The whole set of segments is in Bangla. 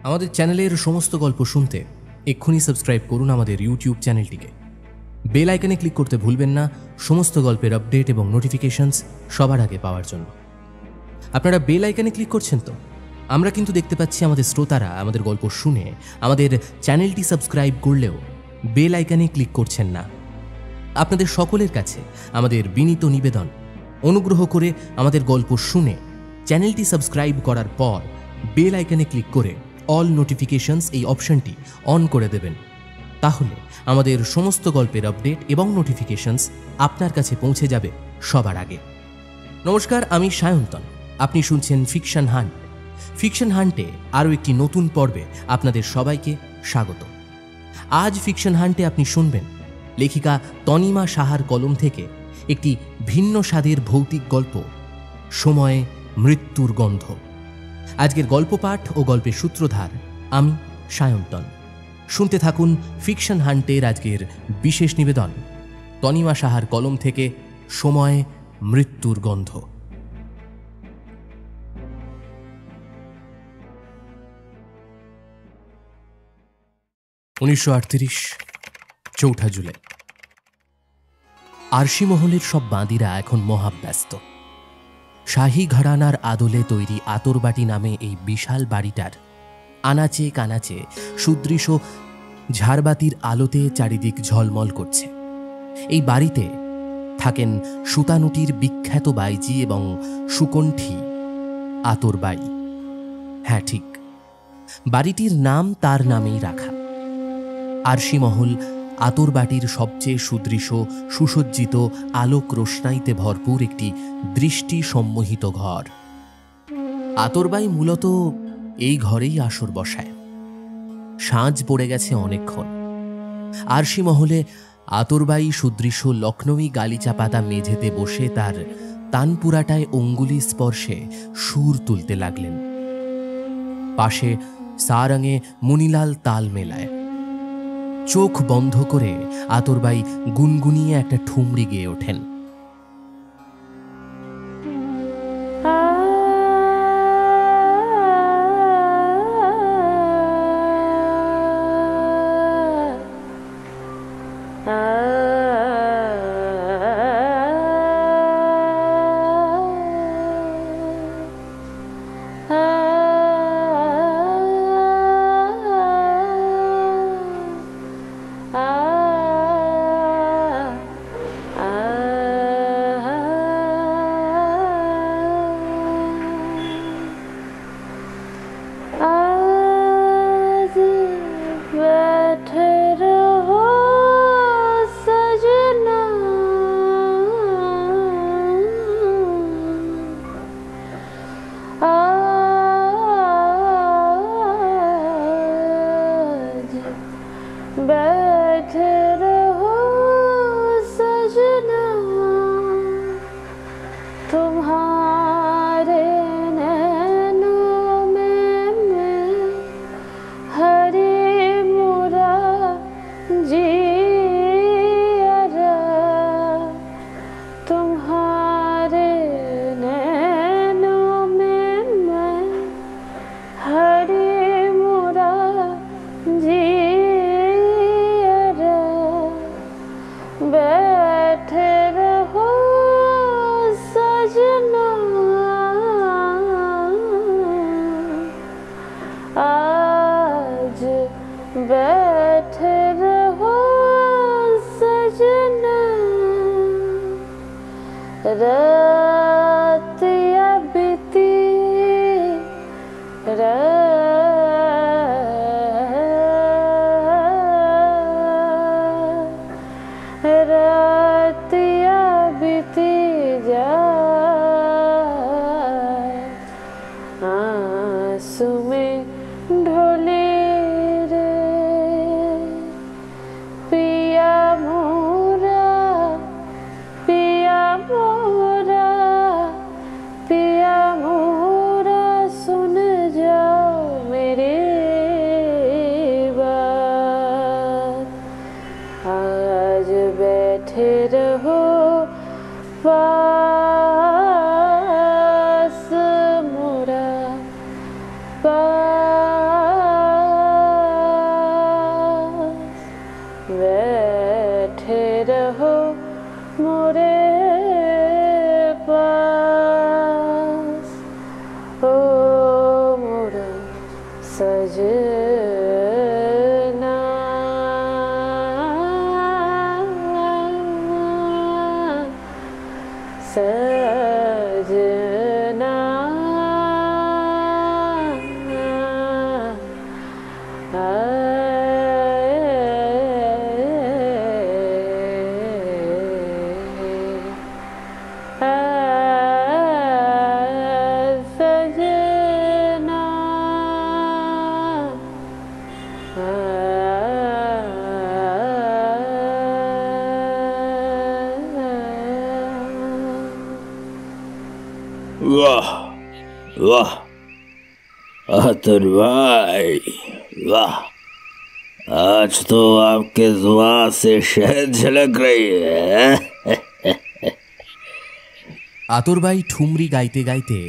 আমাদের চ্যানেলের সমস্ত গল্প শুনতে এক্ষুনি সাবস্ক্রাইব করুন আমাদের ইউটিউব চ্যানেলটিকে। বেল আইকনে ক্লিক করতে ভুলবেন না সমস্ত গল্পের আপডেট এবং নোটিফিকেশনস সবার আগে পাওয়ার জন্য। আপনারা বেল আইকনে ক্লিক করছেন তো? আমরা কিন্তু দেখতে পাচ্ছি আমাদের শ্রোতারা আমাদের গল্প শুনে আমাদের চ্যানেলটি সাবস্ক্রাইব করলেও বেল আইকনে ক্লিক করছেন না। আপনাদের সকলের কাছে আমাদের বিনীত নিবেদন, অনুগ্রহ করে আমাদের গল্প শুনে চ্যানেলটি সাবস্ক্রাইব করার পর বেল আইকনে ক্লিক করে অল নোটিফিকেশনস এই অপশনটি অন করে দেবেন। তাহলে আমাদের সমস্ত গল্পের আপডেট এবং নোটিফিকেশনস আপনার কাছে পৌঁছে যাবে সবার আগে। নমস্কার, আমি সায়ন্তন। আপনি শুনছেন ফিকশন হান্ট। ফিকশন হান্টে আরও একটি নতুন পর্বে আপনাদের সবাইকে স্বাগত। আজ ফিকশন হান্টে আপনি শুনবেন লেখিকা তনিমা সাহার কলম থেকে একটি ভিন্ন স্বাদের ভৌতিক গল্প, সময়ে মৃত্যুর গন্ধ। আজকের গল্প পাঠ ও গল্পের সূত্রধার আমি সায়ন্তন। শুনতে থাকুন ফিকশন হান্টের আজকের বিশেষ নিবেদন, তনিমা সাহার কলম থেকে সময়ে মৃত্যুর গন্ধ। চৌঠা জুলাই। আরশিমহলের সব বাঁদিরা এখন মহাব্যস্ত। শাহী ঘরানার আদলে তৈরি আতরবাটি নামে এই বিশাল বাড়িটার আনাচে কানাচে সুদৃশ্য ঝাড়বাতির আলোতে চারিদিক ঝলমল করছে। এই বাড়িতে থাকেন সুতানুটির বিখ্যাত বাইজি এবং সুকণ্ঠী আতরবাই। হ্যাঁ, ঠিক, বাড়িটির নাম তার নামেই রাখা। আরশিমহল আতরবাটির সবচেয়ে সুদৃশ্য সুসজ্জিত আলোক রোশনাইতে ভরপুর একটি দৃষ্টি সম্মোহিত ঘর। আতরবাই মূলত এই ঘরেই আসর বসায়। সাঁঝ পড়ে গেছে অনেকক্ষণ। আরশিমহলে আতরবাই সুদৃশ্য লখনৌই গালিচা পাতা মেঝেতে বসে তার তানপুরাটায় অঙ্গুলি স্পর্শে সুর তুলতে লাগলেন। পাশে সারঙে মুনিলাল তাল মেলায়। চোখ বন্ধ করে আতরবাই গুনগুনিয়ে একটা ঠুমরি গেয়ে ওঠেন। पास मोरा हो मोरा सजना, सजना वाह वाह आतुर भाई वाह, आज तो आपके जुबान से शहद झलक रही है। আতরবাই ঠুমরি গাইতে গাইতে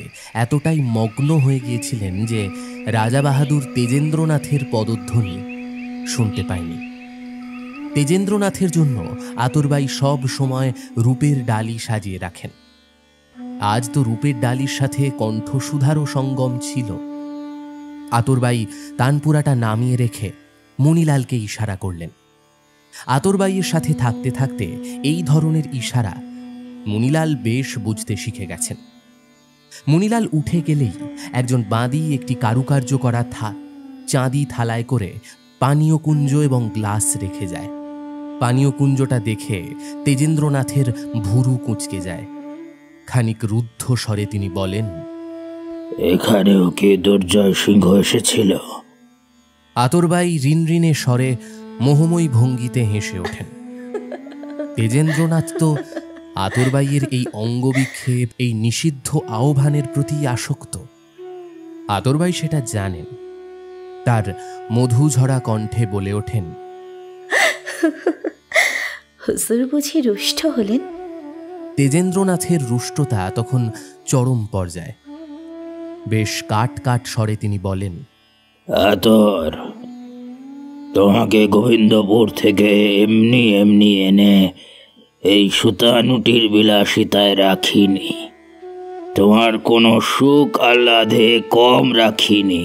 এতটাই মগ্ন হয়ে গিয়েছিলেন যে রাজা বাহাদুর তেজেন্দ্রনাথের পদধ্বনি শুনতে পায়নি। তেজেন্দ্রনাথের জন্য আতরবাই সব সময় রূপের ডালি সাজিয়ে রাখেন। আজ তো রূপের ডালির সাথে কণ্ঠসুধারও সঙ্গম ছিল। আতরবাই তানপুরাটা নামিয়ে রেখে মণিলালকে ইশারা করলেন। আতরবাইয়ের সাথে থাকতে থাকতে এই ধরনের ইশারা মণিলাল বেশ বুঝতে শিখে গেছেন। মণিলাল উঠে গেলেই একজন বাঁদী একটি কারুকার্য করা চাঁদি থালায় করে পানীয় কুঞ্জ এবং গ্লাস রেখে যায়। পানীয় কুঞ্জটা দেখে তেজেন্দ্রনাথের ভুরু কুঁচকে যায়। খানিক রুদ্ধ স্বরে তিনি বলেন, এখানেও কি দুর্জয় সিংহ এসেছিল? আতরবাই ঋণঋণে স্বরে মোহময়ী ভঙ্গিতে হেসে ওঠেন। তেজেন্দ্রনাথ তো আতরবাইয়ের এই অঙ্গবিক্ষেপ, এই নিষিদ্ধ আহ্বানের প্রতি আসক্ত। আতরবাই সেটা জানেন। তার মধুঝরা কণ্ঠে বলে ওঠেন, হুজুর বুঝি রুষ্ট হলেন? তেজেন্দ্রনাথের রুষ্টতা তখন চরম পর্যায়ে। বেশ কাট কাট স্বরে তিনি বলেন, আতর, তোমাকে গোবিন্দপুর থেকে এমনি এমনি এনে এই সুতানুটির বিলাসিতায় রাখিনি, তোমার কোনো সুখ আহ্লাদে কম রাখিনি,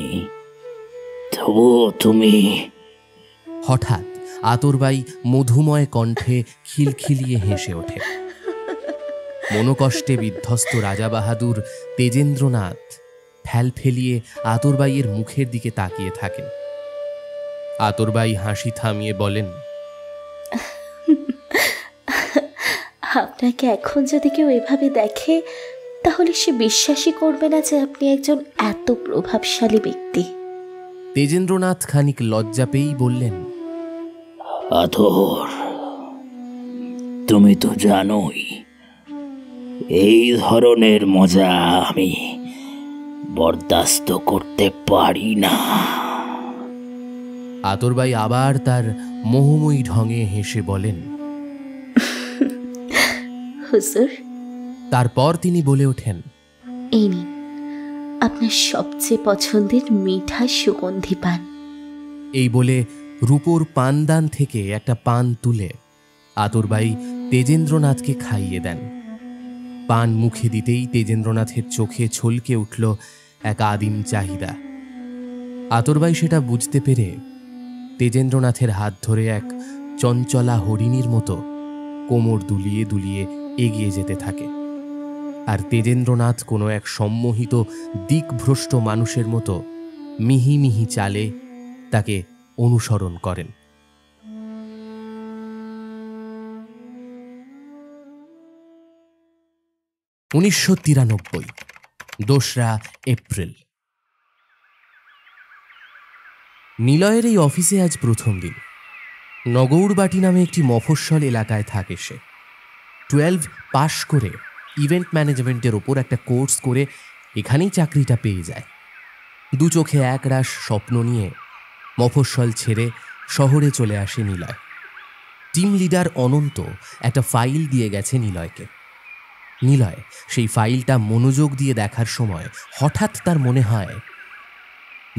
তবুও তুমি। হঠাৎ আতরবাই মধুময় কণ্ঠে খিলখিলিয়ে হেসে ওঠে। মনোকষ্টে বিধ্বস্ত রাজা বাহাদুর তেজেন্দ্রনাথ ফেল ফেলিয়ে আতরবাইয়ের মুখের দিকে তাকিয়ে থাকেন। আতরবাই হাসি থামিয়ে বলেন, আপনাকে এখন যদি কেউ এভাবে দেখে তাহলে সে বিশ্বাসই করবে না যে আপনি একজন এত প্রভাবশালী ব্যক্তি। তেজেন্দ্রনাথ খানিক লজ্জা পেয়েই বললেন, আতর, তুমি তো জানোই এই ধরনের মজা আমি বরদাস্ত করতে পারি না। আতরবাই আবার তার মোহময়ী ঢঙে হেসে বলেন, হুজুর। তারপর তিনি বলে ওঠেন, এই নিন আপনার সবচেয়ে পছন্দের মিঠা সুগন্ধি পান। এই বলে রূপোর পানদান থেকে একটা পান তুলে আতরবাই তেজেন্দ্রনাথকে খাইয়ে দেন। পান মুখে দিতেই তেজেন্দ্রনাথের চোখে ছলকে উঠল এক আদিম চাহিদা। আতরবাই সেটা বুঝতে পেরে তেজেন্দ্রনাথের হাত ধরে এক চঞ্চলা হরিণীর মতো কোমর দুলিয়ে দুলিয়ে এগিয়ে যেতে থাকে। আর তেজেন্দ্রনাথ কোনো এক সম্মোহিত দিকভ্রষ্ট মানুষের মতো মিহি মিহি চালে তাকে অনুসরণ করেন। 1993 2রা এপ্রিল। নিলয়ের এই অফিসে আজ প্রথম দিন। নগৌরবাটি নামে একটি মফস্বল এলাকায় থাকে সে। 12 পাশ করে ইভেন্ট ম্যানেজমেন্টের ওপর একটা কোর্স করে এখানেই চাকরিটা পেয়ে যায়। দু চোখে একরাশ স্বপ্ন নিয়ে মফস্বল ছেড়ে শহরে চলে আসে নিলয়। টিম লিডার অনন্ত একটা ফাইল দিয়ে গেছে নিলয়কে। নিলয় সেই ফাইলটা মনোযোগ দিয়ে দেখার সময় হঠাৎ তার মনে হয়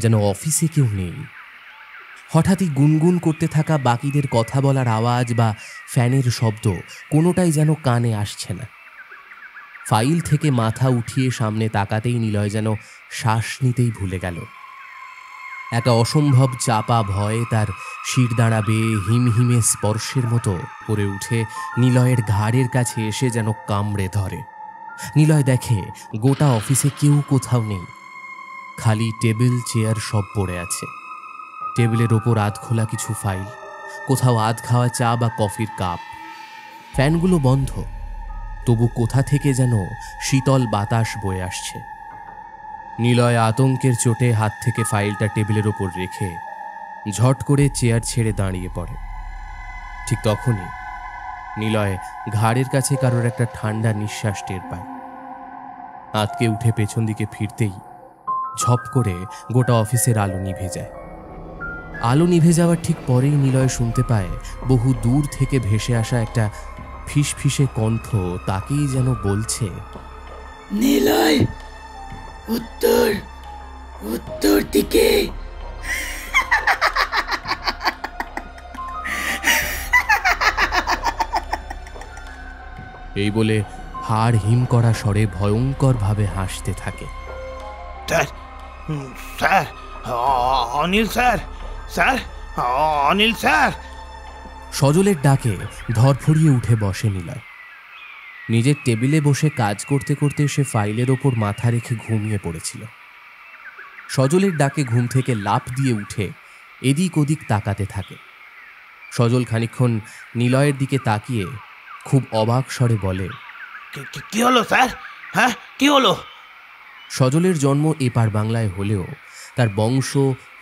যেন অফিসে কেউ নেই। হঠাৎই গুনগুন করতে থাকা বাকিদের কথা বলার আওয়াজ বা ফ্যানের শব্দ কোনোটাই যেন কানে আসছে না। ফাইল থেকে মাথা উঠিয়ে সামনে তাকাতেই নিলয় যেন শ্বাস নিতেই ভুলে গেল। একটা অসম্ভব চাপা ভয় তার শিরদাঁড়া বেয়ে হিমহিমে স্পর্শের মতো করে উঠে নিলয়ের ঘাড়ের কাছে এসে যেন কামড়ে ধরে। নিলয় দেখে গোটা অফিসে কেউ কোথাও নেই, খালি টেবিল চেয়ার সব পড়ে আছে। টেবিলের ওপর আধখোলা কিছু ফাইল, কোথাও আধ খাওয়া চা বা কফির কাপ। ফ্যানগুলো বন্ধ, তবু কোথা থেকে যেন শীতল বাতাস বয়ে আসছে। নিলয় আতঙ্কের চোটে হাত থেকে ফাইলটা টেবিলের ওপর রেখে ঝট করে চেয়ার ছেড়ে দাঁড়িয়ে পড়ে। ঠিক তখনই নিলয় ঘাড়ের কাছে কারোর একটা ঠান্ডা নিঃশ্বাস টের পায়। আতকে উঠে পেছন দিকে ফিরতেই ঝপ করে গোটা অফিসের আলো নিভে যায়। আলো নিভে যাওয়ার ঠিক পরেই নিলয় শুনতে পায় বহু দূর থেকে ভেসে আসা একটা ফিসফিসে কণ্ঠ তাকেই যেন বলছে, নিলয়, উত্তর উত্তর দিকে। এই বলে হাড় হিম করা স্বরে ভয়ঙ্কর ভাবে হাসতে থাকে। Sir, sir, Anil sir, sir, Anil sir. সজলের ডাকে ধরফড়িয়ে উঠে বসে নিলয়। নিজের টেবিলে বসে কাজ করতে করতে সে ফাইলের ওপর মাথা রেখে ঘুমিয়ে পড়েছিল। সজলের ডাকে ঘুম থেকে লাফ দিয়ে উঠে এদিক ওদিক তাকাতে থাকে। সজল খানিকক্ষণ নিলয়ের দিকে তাকিয়ে খুব অবাক স্বরে বলে, কি হলো স্যার? হ্যাঁ, কি হলো? সজলের জন্ম এপার বাংলায় হলেও তার বংশ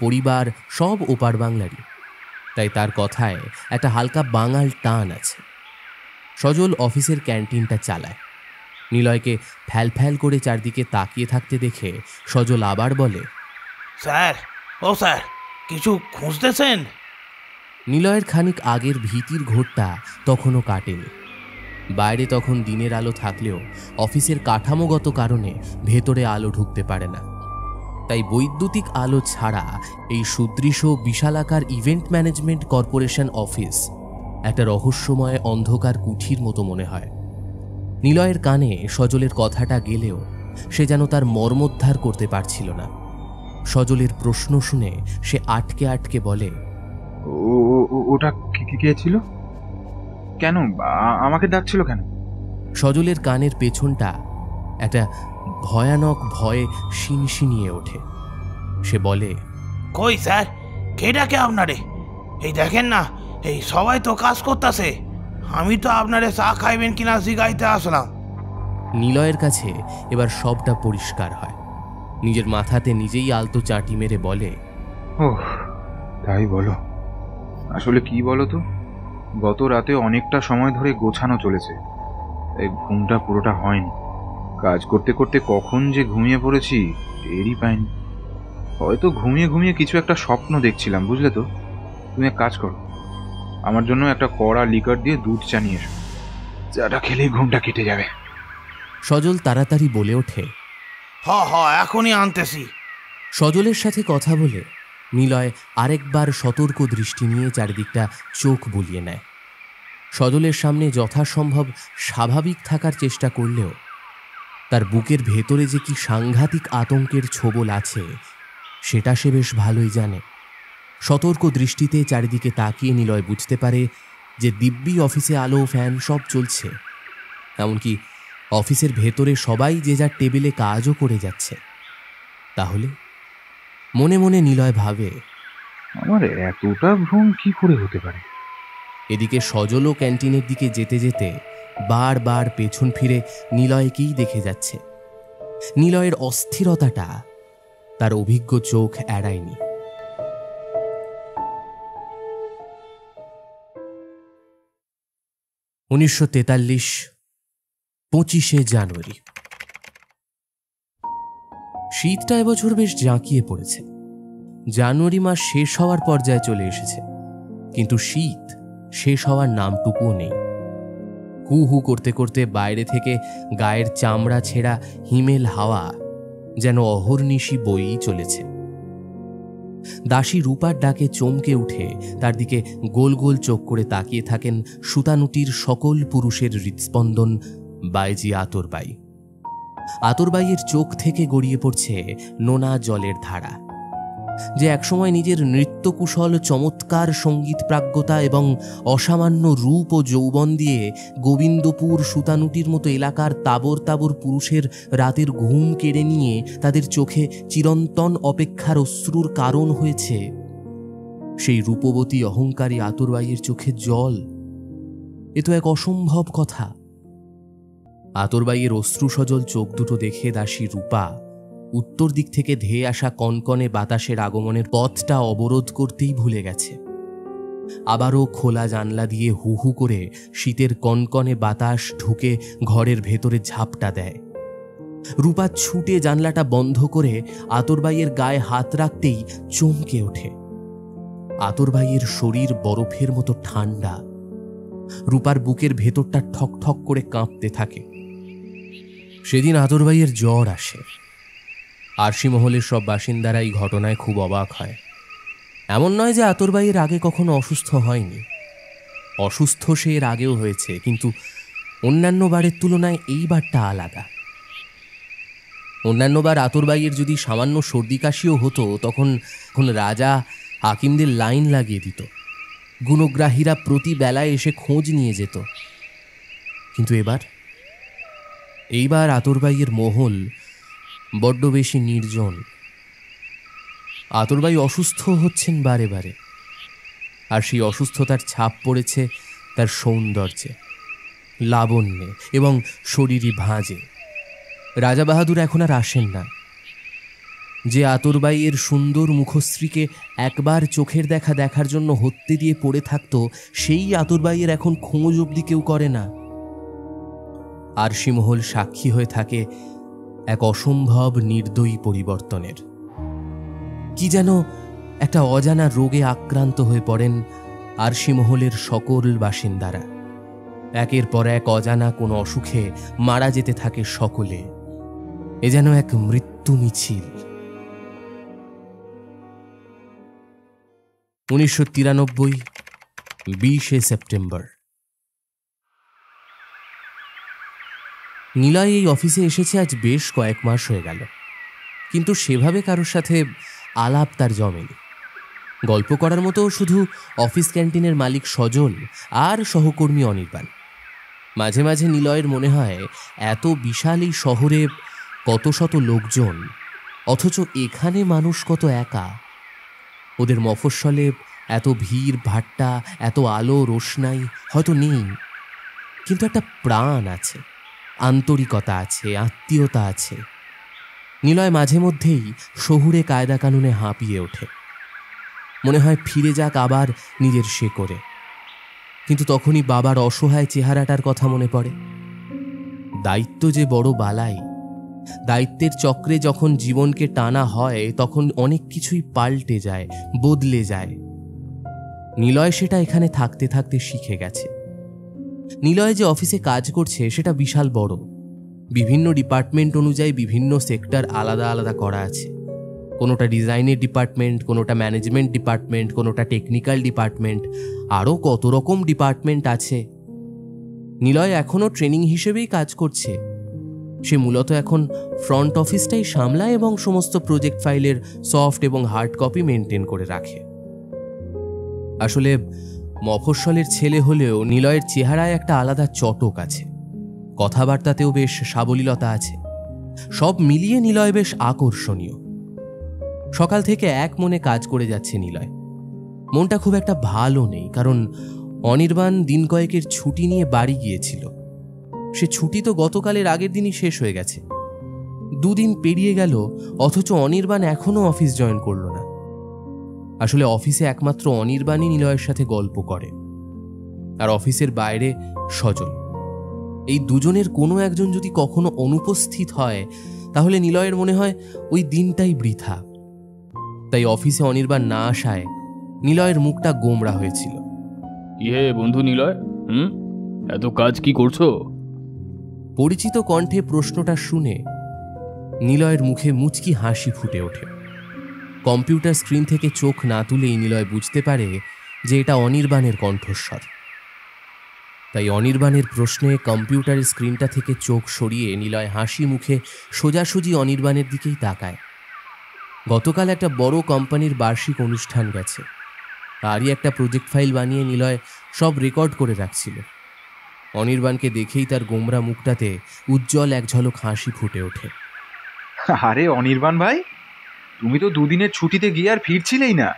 পরিবার সব ওপার বাংলারই, তাই তার কথায় একটা হালকা বাঙাল টান আছে। সজল অফিসের ক্যান্টিনটা চালায়। নিলয়কে ফ্যাল ফ্যাল করে চারদিকে তাকিয়ে থাকতে দেখে সজল আবার বলে, স্যার, ও স্যার, কিছু খুঁজতেছেন? নিলয়ের খানিক আগের ভীতির ঘোরটা তখনও কাটেনি। বাইরে তখন দিনের আলো থাকলেও অফিসের কাঠামোগত কারণে ভেতরে আলো ঢুকতে পারে না, তাই বৈদ্যুতিক আলো ছাড়া এই সুদৃশ্য বিশালাকার ইভেন্ট ম্যানেজমেন্ট কর্পোরেশন অফিস একটা রহস্যময় অন্ধকার কুঠির মতো মনে হয়। নিলয়ের কানে সজলের কথাটা গেলেও সে যেন তার মর্মোদ্ধার করতে পারছিল না। সজলের প্রশ্ন শুনে সে আটকে আটকে বলে, ওটা কে ছিল? কেন আমাকে ডাকছিল কেন? সজলের কানের পেছনটা একটা ভয়ানক ভয়ে শিনশিনিয়ে ওঠে। সে বলে, কই স্যার, কে ডাকে আপনারে? এই দেখেন না, এই সবাই তো কাজ করতেছে। আমি তো আপনারে চা খাইবেন কিনা জিগাইতে আসলাম। নিলয়ের কাছে এবার সবটা পরিষ্কার হয়। নিজের মাথাতে নিজেই আলতো চাটি মেরে বলে, ওহ, তাই বলো। আসলে কি বলো তো, গত রাতে অনেকটা সময় ধরে গোছানো চলেছে, এই ঘুমটা পুরোটা হয়নি। কাজ করতে করতে কখন যে ঘুমিয়ে পড়েছি টেরই পাইনি। হয়তো ঘুমিয়ে ঘুমিয়ে কিছু একটা স্বপ্ন দেখছিলাম, বুঝলে তো। তুমি এক কাজ করো, আমার জন্য একটা কড়া লিকার দিয়ে দুধ চা নিয়ে এসো, চাটা খেলেই ঘুমটা কেটে যাবে। সজল তাড়াতাড়ি বলে ওঠে, হ, এখনই আনতেছি। সজলের সাথে কথা বলে নিলয় আরেকবার সতর্ক দৃষ্টি নিয়ে চারিদিকটা চোখ বুলিয়ে নেয়। সজলের সামনে যথাসম্ভব স্বাভাবিক থাকার চেষ্টা করলেও তার বুকের ভেতরে যে কি সাংঘাতিক আতঙ্কের ছোবল আছে সেটা সে বেশ ভালোই জানে। সতর্ক দৃষ্টিতে চারিদিকে তাকিয়ে নিলয় বুঝতে পারে যে দিব্যি অফিসে আলো ফ্যান সব চলছে, এমনকি অফিসের ভেতরে সবাই যে যার টেবিলে কাজও করে যাচ্ছে। তাহলে মনে মনে নিলয় ভাবে, আমার এতটা ভ্রম কি করে হতে পারে? এদিকে সজলও ক্যান্টিনের দিকে যেতে যেতে বারবার পেছন ফিরে নিলয়কেই দেখে যাচ্ছে। নিলয়ের অস্থিরতাটা তার অভিজ্ঞ চোখ এড়ায়নি। উনিশশো ২৫ জানুয়ারি। শীতটা এবছর বেশ জাঁকিয়ে পড়েছে। জানুয়ারি মাস শেষ হওয়ার পর্যায়ে চলে এসেছে, কিন্তু শীত শেষ হওয়ার নামটুকুও নেই। হু হু করতে করতে বাইরে থেকে গায়ের চামড়া ছেঁড়া হিমেল হাওয়া যেন অহর্নিশি বয়েই চলেছে। দাসী রূপার ডাকে চমকে উঠে তার দিকে গোল গোল চোখ করে তাকিয়ে থাকেন সুতানুটির সকল পুরুষের হৃৎস্পন্দন বাইজি আতরবাই। আতরবাইয়ের চোখ থেকে গড়িয়ে পড়ছে নোনা জলের ধারা। যে একসময় নিজের নৃত্যকুশল, চমৎকার সঙ্গীত প্রাজ্ঞতা এবং অসামান্য রূপ ও যৌবন দিয়ে গোবিন্দপুর, সুতানুটির মতো এলাকার তাবর তাবর পুরুষের রাতের ঘুম কেড়ে নিয়ে তাদের চোখে চিরন্তন অপেক্ষার অশ্রুর কারণ হয়েছে, সেই রূপবতী অহংকারী আতরবাইয়ের চোখে জল, এ তো এক অসম্ভব কথা। আতরবাইয়ের অশ্রুসজল চোখ দুটো দেখে দাসী রূপা উত্তর দিক থেকে ধেয়ে আসা কনকনে বাতাসের আগমনের পথটা অবরোধ করতেই ভুলে গেছে। আবারও খোলা জানলা দিয়ে হু হু করে শীতের কনকনে বাতাস ঢুকে ঘরের ভেতরে ঝাপটা দেয়। রূপা ছুটে জানলাটা বন্ধ করে আতরবাইয়ের গায়ে হাত রাখতেই চমকে ওঠে। আতরবাইয়ের শরীর বরফের মতো ঠান্ডা। রূপার বুকের ভেতরটা ঠক ঠক করে কাঁপতে থাকে। সেদিন আতরবাইয়ের জ্বর আসে। আরশিমহলের সব বাসিন্দারা এই ঘটনায় খুব অবাক হয়। এমন নয় যে আতরবাইয়ের আগে কখনো অসুস্থ হয়নি, অসুস্থ সে এর আগেও হয়েছে, কিন্তু অন্যান্য বারের তুলনায় এই বারটা আলাদা। অন্যান্যবার আতরবাইয়ের যদি সামান্য সর্দি কাশিও হতো তখন রাজা হাকিমদের লাইন লাগিয়ে দিত, গুণগ্রাহীরা প্রতি বেলায় এসে খোঁজ নিয়ে যেত। কিন্তু এইবার আতরবাইয়ের মহল বড্ড বেশি নির্জন। আতরবাই অসুস্থ হচ্ছেন বারে বারে, আর সেই অসুস্থতার ছাপ পড়েছে তার সৌন্দর্যে, লাবণ্যে এবং শরীরী ভাঁজে। রাজা বাহাদুর এখন আর আসেন না। যে আতরবাইয়ের সুন্দর মুখশ্রীকে একবার চোখের দেখা দেখার জন্য হত্যে দিয়ে পড়ে থাকত, সেই আতরবাইয়ের এখন খোঁজ অবধি কেউ করে না। আরশিমহল সাক্ষী হয়ে থাকে এক অসম্ভব নির্দয়ী পরিবর্তনের। কি যেন একটা অজানা রোগে আক্রান্ত হয়ে পড়েন আরশিমহলের সকল বাসিন্দারা। একের পর এক অজানা কোনো অসুখে মারা যেতে থাকে সকলে। এ যেন এক মৃত্যু মিছিল। 1993, 20শে সেপ্টেম্বর। নিলয় এই অফিসে এসেছে আজ বেশ কয়েক মাস হয়ে গেল, কিন্তু সেভাবে কারোর সাথে আলাপ তার জমেনি। গল্প করার মতো শুধু অফিস ক্যান্টিনের মালিক সজল আর সহকর্মী অনির্বাণ। মাঝে মাঝে নিলয়ের মনে হয় এত বিশাল এই শহরে কত শত লোকজন, অথচ এখানে মানুষ কত একা। ওদের মফস্বলে এত ভিড় ভাট্টা, এত আলো রোশনাই হয়তো নেই, কিন্তু একটা প্রাণ আছে, আন্তরিকতা আছে, আত্মীয়তা আছে। নিলয় মাঝে মধ্যেই শহুরে কায়দা কানুনে হাঁপিয়ে ওঠে। মনে হয় ফিরে যাক আবার নিজের শেকড়ে। কিন্তু তখনই বাবার অসহায় চেহারাটার কথা মনে পড়ে। দায়িত্ব যে বড় বালাই। দায়িত্বের চক্রে যখন জীবনকে টানা হয় তখন অনেক কিছুই পাল্টে যায়, বদলে যায়। নিলয় সেটা এখানে থাকতে থাকতে শিখে গেছে। নিলয় যে অফিসে কাজ করছে সেটা বিশাল বড়। বিভিন্ন ডিপার্টমেন্ট অনুযায়ী বিভিন্ন সেক্টর আলাদা আলাদা করা আছে। কোনোটা ডিজাইনের ডিপার্টমেন্ট, কোনোটা ম্যানেজমেন্ট ডিপার্টমেন্ট, কোনোটা টেকনিক্যাল ডিপার্টমেন্ট, আরও কত রকম ডিপার্টমেন্ট আছে। নিলয় এখনও ট্রেনিং হিসেবেই কাজ করছে। সে মূলত এখন ফ্রন্ট অফিসটাই সামলায় এবং সমস্ত প্রজেক্ট ফাইলের সফট এবং হার্ড কপি মেনটেন করে রাখে। আসলে মফস্বলের ছেলে হলেও নিলয়ের চেহারায় একটা আলাদা চটক আছে, কথাবার্তাতেও বেশ সাবলীলতা আছে। সব মিলিয়ে নিলয় বেশ আকর্ষণীয়। সকাল থেকে এক মনে কাজ করে যাচ্ছে নিলয়। মনটা খুব একটা ভালো নেই, কারণ অনির্বাণ দিন কয়েকের ছুটি নিয়ে বাড়ি গিয়েছিল। সে ছুটি তো গতকালের আগের দিনই শেষ হয়ে গেছে। 2 দিন পেরিয়ে গেল, অথচ অনির্বাণ এখনো অফিস জয়েন করল না। আসলে অফিসে একমাত্র অনির্বাণই নিলয়ের সাথে গল্প করে, আর অফিসের বাইরে সজল। এই দুজনের কোনো একজন যদি কখনো অনুপস্থিত হয় তাহলে নিলয়ের মনে হয় ওই দিনটাই বৃথা। তাই অফিসে অনির্বাণ না আসায় নিলয়ের মুখটা গোমড়া হয়েছিল। ইয়ে বন্ধু নিলয়, এত কাজ কি করছো? পরিচিত কণ্ঠে প্রশ্নটা শুনে নিলয়ের মুখে মুচকি হাসি ফুটে ওঠে। কম্পিউটার স্ক্রিন থেকে চোখ না তুলেই নিলয় বুঝতে পারে যে এটা অনির্বাণের কণ্ঠস্বর। তাই অনির্বাণের প্রশ্নে কম্পিউটারের স্ক্রিনটা থেকে চোখ সরিয়ে নিলয় হাসি মুখে সোজাসুজি অনির্বাণের দিকেই তাকায়। গতকাল একটা বড় কোম্পানির বার্ষিক অনুষ্ঠান গেছে, তারই একটা প্রজেক্ট ফাইল বানিয়ে নিলয় সব রেকর্ড করে রাখছিল। অনির্বাণকে দেখেই তার গোমরা মুখটাতে উজ্জ্বল এক ঝলক হাসি ফুটে ওঠে। আরে অনির্বাণ ভাই, তুমি তো দুদিনের ছুটিতে গিয়ে আর ফিরছিলেই না।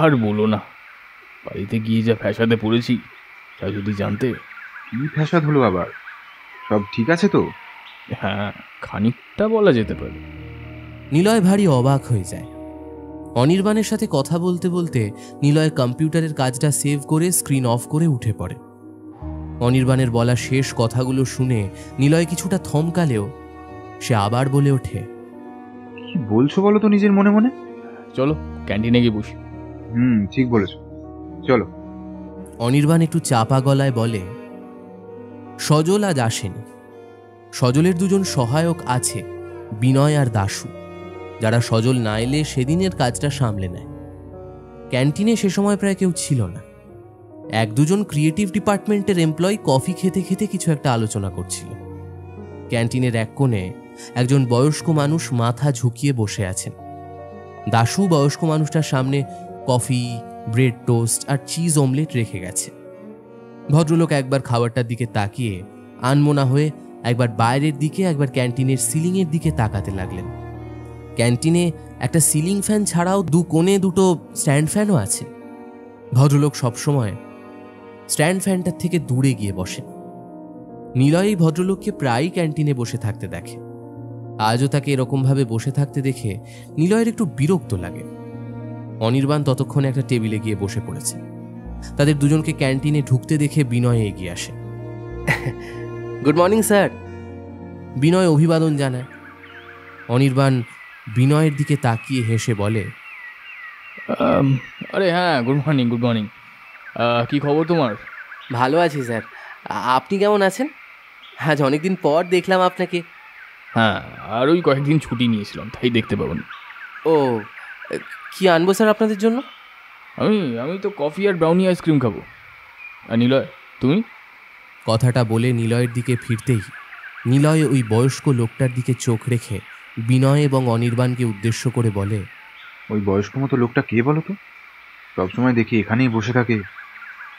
আর বলো না, বাড়িতে গিয়ে যা ফ্যাসাদে পড়েছি তা যদি জানতে। কি ফ্যাসাদ হলো আবার? সব ঠিক আছে তো? হ্যাঁ, খানিকটা বলা যেতে পারে। নিলয় ভারী অবাক হয়ে যায়। অনির্বাণের সাথে কথা বলতে বলতে নিলয় কম্পিউটারের কাজটা সেভ করে স্ক্রিন অফ করে উঠে পড়ে। অনির্বাণের বলা শেষ কথাগুলো শুনে নিলয় কিছুটা থমকালেও সে আবার বলে ওঠে, কি বলছো বলো তো নিজের মনে মনে? চলো ক্যান্টিনে গিয়ে বসি। ঠিক বলেছো, চলো। অনির্বাণ একটু চাপা গলায় বলে, সজল আজ আসেনি। সজলের দুজন সহায়ক আছে, বিনয় আর দাশু, যারা সজল না এলে সেদিনের কাজটা সামলে নেয়। ক্যান্টিনে সে সময় প্রায় কেউ ছিল না। এক দুজন ক্রিয়েটিভ ডিপার্টমেন্টের এমপ্লয়ি কফি খেতে খেতে কিছু একটা আলোচনা করছিল। ক্যান্টিনের এক কোণে একজন বয়স্ক মানুষ মাথা ঝুঁকিয়ে বসে আছেন। দাশু বয়স্ক মানুষটার সামনে কফি, ব্রেড টোস্ট আর চিজ অমলেট রেখে গেছে। ভদ্রলোক একবার খাবারটার দিকে তাকিয়ে আনমনা হয়ে একবার বাইরের দিকে একবার ক্যান্টিনের সিলিংয়ের দিকে তাকাতে লাগলেন। ক্যান্টিনে একটা সিলিং ফ্যান ছাড়াও দু কোণে দুটো স্ট্যান্ড ফ্যানও আছে। ভদ্রলোক সবসময় স্ট্যান্ড ফ্যানটার থেকে দূরে গিয়ে বসেন। নিলয় এই ভদ্রলোককে প্রায়ই ক্যান্টিনে বসে থাকতে দেখে। আজও তাকে এরকমভাবে বসে থাকতে দেখে নিলয়ের একটু বিরক্ত লাগে। অনির্বাণ ততক্ষণে একটা টেবিলে গিয়ে বসে পড়েছে। তাদের দুজনকে ক্যান্টিনে ঢুকতে দেখে বিনয় এগিয়ে আসে। Good morning sir. বিনয় অভিবাদন জানায়। অনির্বাণ বিনয়ের দিকে তাকিয়ে হেসে বলে, আরে হ্যাঁ, গুড মর্নিং গুড মর্নিং। কী খবর তোমার? ভালো আছি স্যার, আপনি কেমন আছেন? আজ অনেকদিন পর দেখলাম আপনাকে। হ্যাঁ, আর ওই কয়েকদিন ছুটি নিয়েছিলাম, তাই দেখতে পাবো না। ও, কি আনবো স্যার আপনাদের জন্য? আমি তো কফি আর ব্রাউনি আইসক্রিম খাবো। আর নিলয়, তুমি? কথাটা বলে নিলয়ের দিকে ফিরতেই নিলয় ওই বয়স্ক লোকটার দিকে চোখ রেখে বিনয় এবং অনির্বাণকে উদ্দেশ্য করে বলে, ওই বয়স্ক মতো লোকটা কে বলো তো? সবসময় দেখি এখানেই বসে থাকে।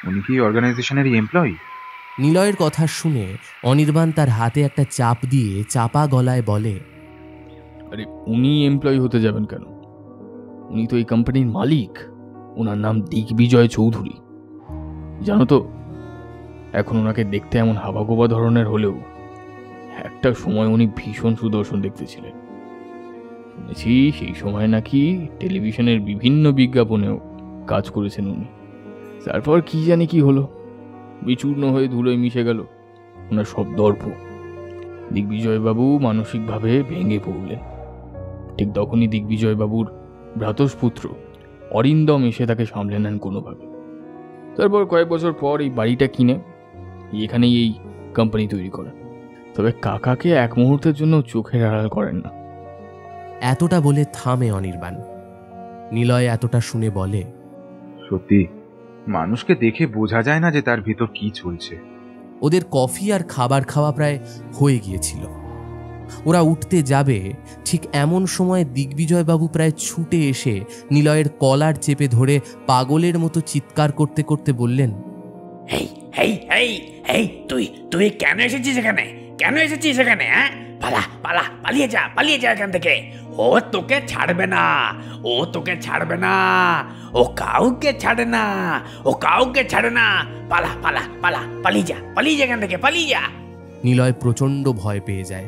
উনি কি অর্গানাইজেশনেরই এমপ্লয়ি? নিলয়ের কথা শুনে অনির্বাণ তার হাতে একটা চাপ দিয়ে চাপা গলায় বলে, আরে উনি এমপ্লয়ি হতে যাবেন কেন? উনি তো এই কোম্পানির মালিক। ওনার নাম দিগ্বিজয় চৌধুরী। জানো তো, এখন ওনাকে দেখতে এমন হাবাগোবা ধরনের হলেও একটা সময় উনি ভীষণ সুদর্শন দেখতে ছিলেন। শুনেছি সেই সময় নাকি টেলিভিশনের বিভিন্ন বিজ্ঞাপনেও কাজ করেছেন উনি। তারপর কি জানি কি হলো, বিচূর্ণ হয়ে ধুলোয় মিশে গেল ওনার সব দর্প। দিগ্বিজয়বাবু মানসিকভাবে ভেঙে পড়লেন। ঠিক তখনই দিগ্বিজয়বাবুর ভ্রাতস্পুত্র অরিন্দম এসে তাকে সামলে নেন কোনোভাবে। তারপর কয়েক বছর পর এই বাড়িটা কিনে এখানেই এই কোম্পানি তৈরি করেন। তবে কাকাকে এক মুহূর্তের জন্য চোখের আড়াল করেন না। এতটা বলে থামে অনির্বাণ। নিলয় এতটা শুনে বলে, সত্যি, মানুষকে দেখে বোঝা যায় না যে তার ভিতর কি চলছে। ওদের কফি আর খাবার খাওয়া প্রায় হয়ে গিয়েছিল। ওরা উঠতে যাবে, ঠিক এমন সময় দিগ্বিজয়বাবু প্রায় ছুটে এসে নিলয়ের কলার চেপে ধরে পাগলের মতো চিৎকার করতে করতে বললেন, এই এই এই এই তুই তুই কেন এসেছিস এখানে? কেন এসেছিস এখানে? হ্যাঁ, পালা পালা, পালিয়ে যা এখান থেকে। ও তোকে ছাড়বে না, ও তোকে ছাড়বে না, ও কাউকে ছাড়ে না, ও কাউকে ছাড়ে না। পালা পালা পালা, পালিয়ে যা এখান থেকে, পালিয়ে যা। নিলয় প্রচণ্ড ভয় পেয়ে যায়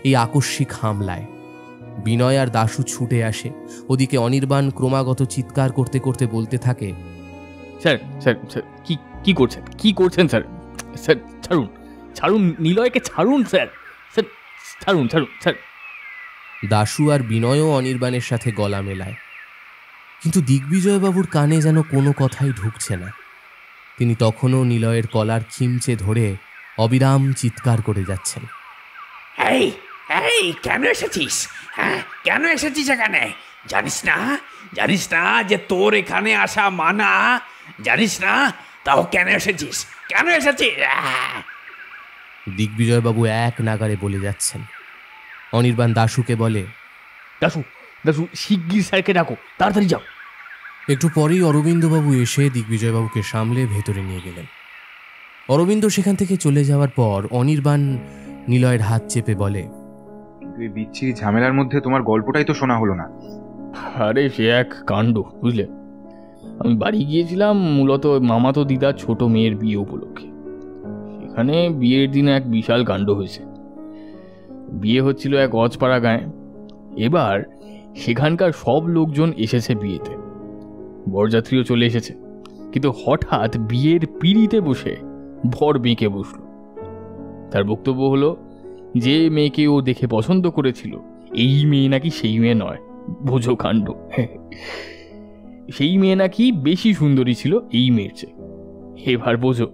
এই আকস্মিক হামলায়। বিনয় আর দাশু ছুটে আসে। ওদিকে অনির্বাণ ক্রমাগত চিৎকার করতে করতে বলতে থাকে, স্যার স্যার স্যার কি করছেন স্যার? স্যার ছাড়ুন নিলয়কে, ছাড়ুন স্যার, স্যার ছাড়ুন স্যার। দাশু আর বিনয়ও অনির্বাণের সাথে গলা মেলায়, কিন্তু দিগ্বিজয়বাবুর কানে যেন কোনো কথাই ঢুকছে না। তিনি তখনও নিলয়ের কলার খিমচে ধরে অবিরাম চিৎকার করে যাচ্ছেন, এই এই কেন এসেছিস? হ্যাঁ, কেন এসেছিস এখানে? জানিস না যে তোর এখানে আসা মানা? জানিস না তাও কেন এসেছিস? কেন এসেছিস? দিগ্বিজয়বাবু এক নাগারে বলে যাচ্ছেন। অনির্বাণ দাশুকে বলে, দাশু দাশু শিগগির স্যারকে ডাকো, তাড়াতাড়ি যাও। একটু পরেই অরবিন্দবাবু এসে দিগ্বিজয়বাবুকে সামলে ভেতরে নিয়ে গেলেন। অরবিন্দ সেখান থেকে চলে যাওয়ার পর অনির্বাণ নিলয়ের হাত চেপে বলে, কিন্তু এই বিচ্ছিরি ঝামেলার মধ্যে তোমার গল্পটাই তো শোনা হলো না। আরে সে এক কাণ্ড, বুঝলে। আমি বাড়ি গিয়েছিলাম মূলত মামাতো দিদার ছোট মেয়ের বিয়ে উপলক্ষে। সেখানে বিয়ের দিন এক বিশাল কাণ্ড হয়েছে। বিয়ে হচ্ছিল এক অজপাড়া গায়ে। এবার সেখানকার সব লোকজন এসেছে বিয়েতে, বরযাত্রীও চলে এসেছে। কিন্তু হঠাৎ বিয়ের পিঁড়িতে বসে ভর বেঁকে বসল। তার বক্তব্য হলো, যে মেয়েকে ও দেখে পছন্দ করেছিল এই মেয়ে নাকি সেই মেয়ে নয়। বোঝো কাণ্ড। সেই মেয়ে নাকি বেশি সুন্দরী ছিল এই মেয়ের চেয়ে। এবার বোঝো,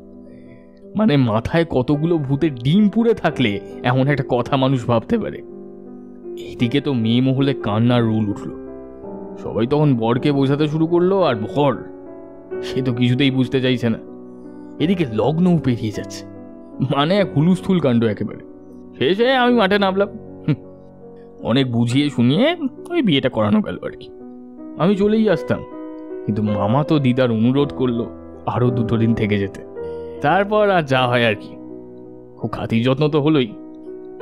মানে মাথায় কতগুলো ভূতের ডিম পুড়ে থাকলে এমন একটা কথা মানুষ ভাবতে পারে। এইদিকে তো মেয়ে মহলে কান্নার রোল উঠল। সবাই তখন বরকে বোঝাতে শুরু করলো, আর ভর সে তো কিছুতেই বুঝতে চাইছে না। এদিকে লগ্নও পেরিয়ে যাচ্ছে, মানে এক হুলুস্থুল কাণ্ড একেবারে। শেষে আমি মাঠে নামলাম। অনেক বুঝিয়ে শুনিয়ে ওই বিয়েটা করানো গেল আর কি। আমি চলেই আসতাম, কিন্তু মামা তো দিদার অনুরোধ করলো আরো 2 দিন থেকে যেতে। তারপর আর যা হয় আর কি। খুব খাতির যত্ন তো হলোই।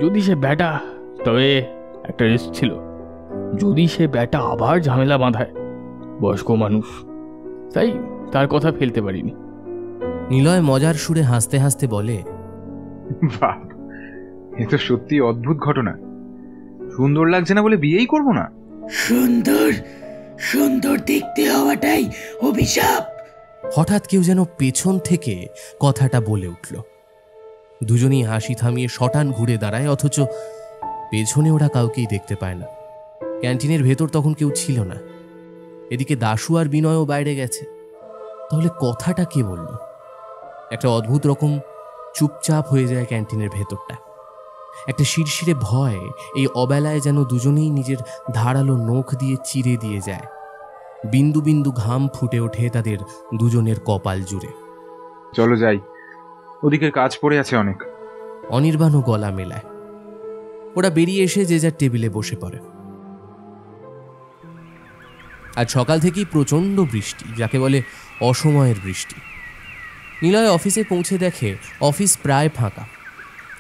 যদি সে ব্যাটা, তবে একটা রিস্ক ছিল। যদি সে ব্যাটা আবার ঝামেলা বাঁধায়, বয়স্ক মানুষ, তাই তার কথা ফেলতে পারিনি। নিলয় মজার সুরে হাসতে হাসতে বলে, বাহ, এ তো সত্যি অদ্ভুত ঘটনা। সুন্দর লাগছে না বলে বিয়েই করবো না? সুন্দর সুন্দর দেখতে হওয়াটাই অভিশাপ। হঠাৎ কেউ যেন পেছন থেকে কথাটা বলে উঠল। দুজনেই হাসি থামিয়ে শটান ঘুরে দাঁড়ায়, অথচ পেছনে ওরা কাউকেই দেখতে পায় না। ক্যান্টিনের ভেতর তখন কেউ ছিল না। এদিকে দাশু আর বিনয়ও বাইরে গেছে। তাহলে কথাটা কে বলল? একটা অদ্ভুত রকম চুপচাপ হয়ে যায় ক্যান্টিনের ভেতরটা। একটা শিরশিরে ভয় এই অবেলায় যেন দুজনেই নিজের ধারালো নখ দিয়ে চিরে দিয়ে যায়। বিন্দু বিন্দু ঘাম ফুটে ওঠে তাদের দুজনের কপাল জুড়ে। চলো যাই, ওদিকে কাজ পড়ে আছে অনেক। অনির্বাণও গলা মেলায়। ওরা বেরিয়ে এসে যে যার টেবিলে বসে পড়ে। আজ সকাল থেকেই প্রচণ্ড বৃষ্টি, যাকে বলে অসময়ের বৃষ্টি। নিলয় অফিসে পৌঁছে দেখে অফিস প্রায় ফাঁকা।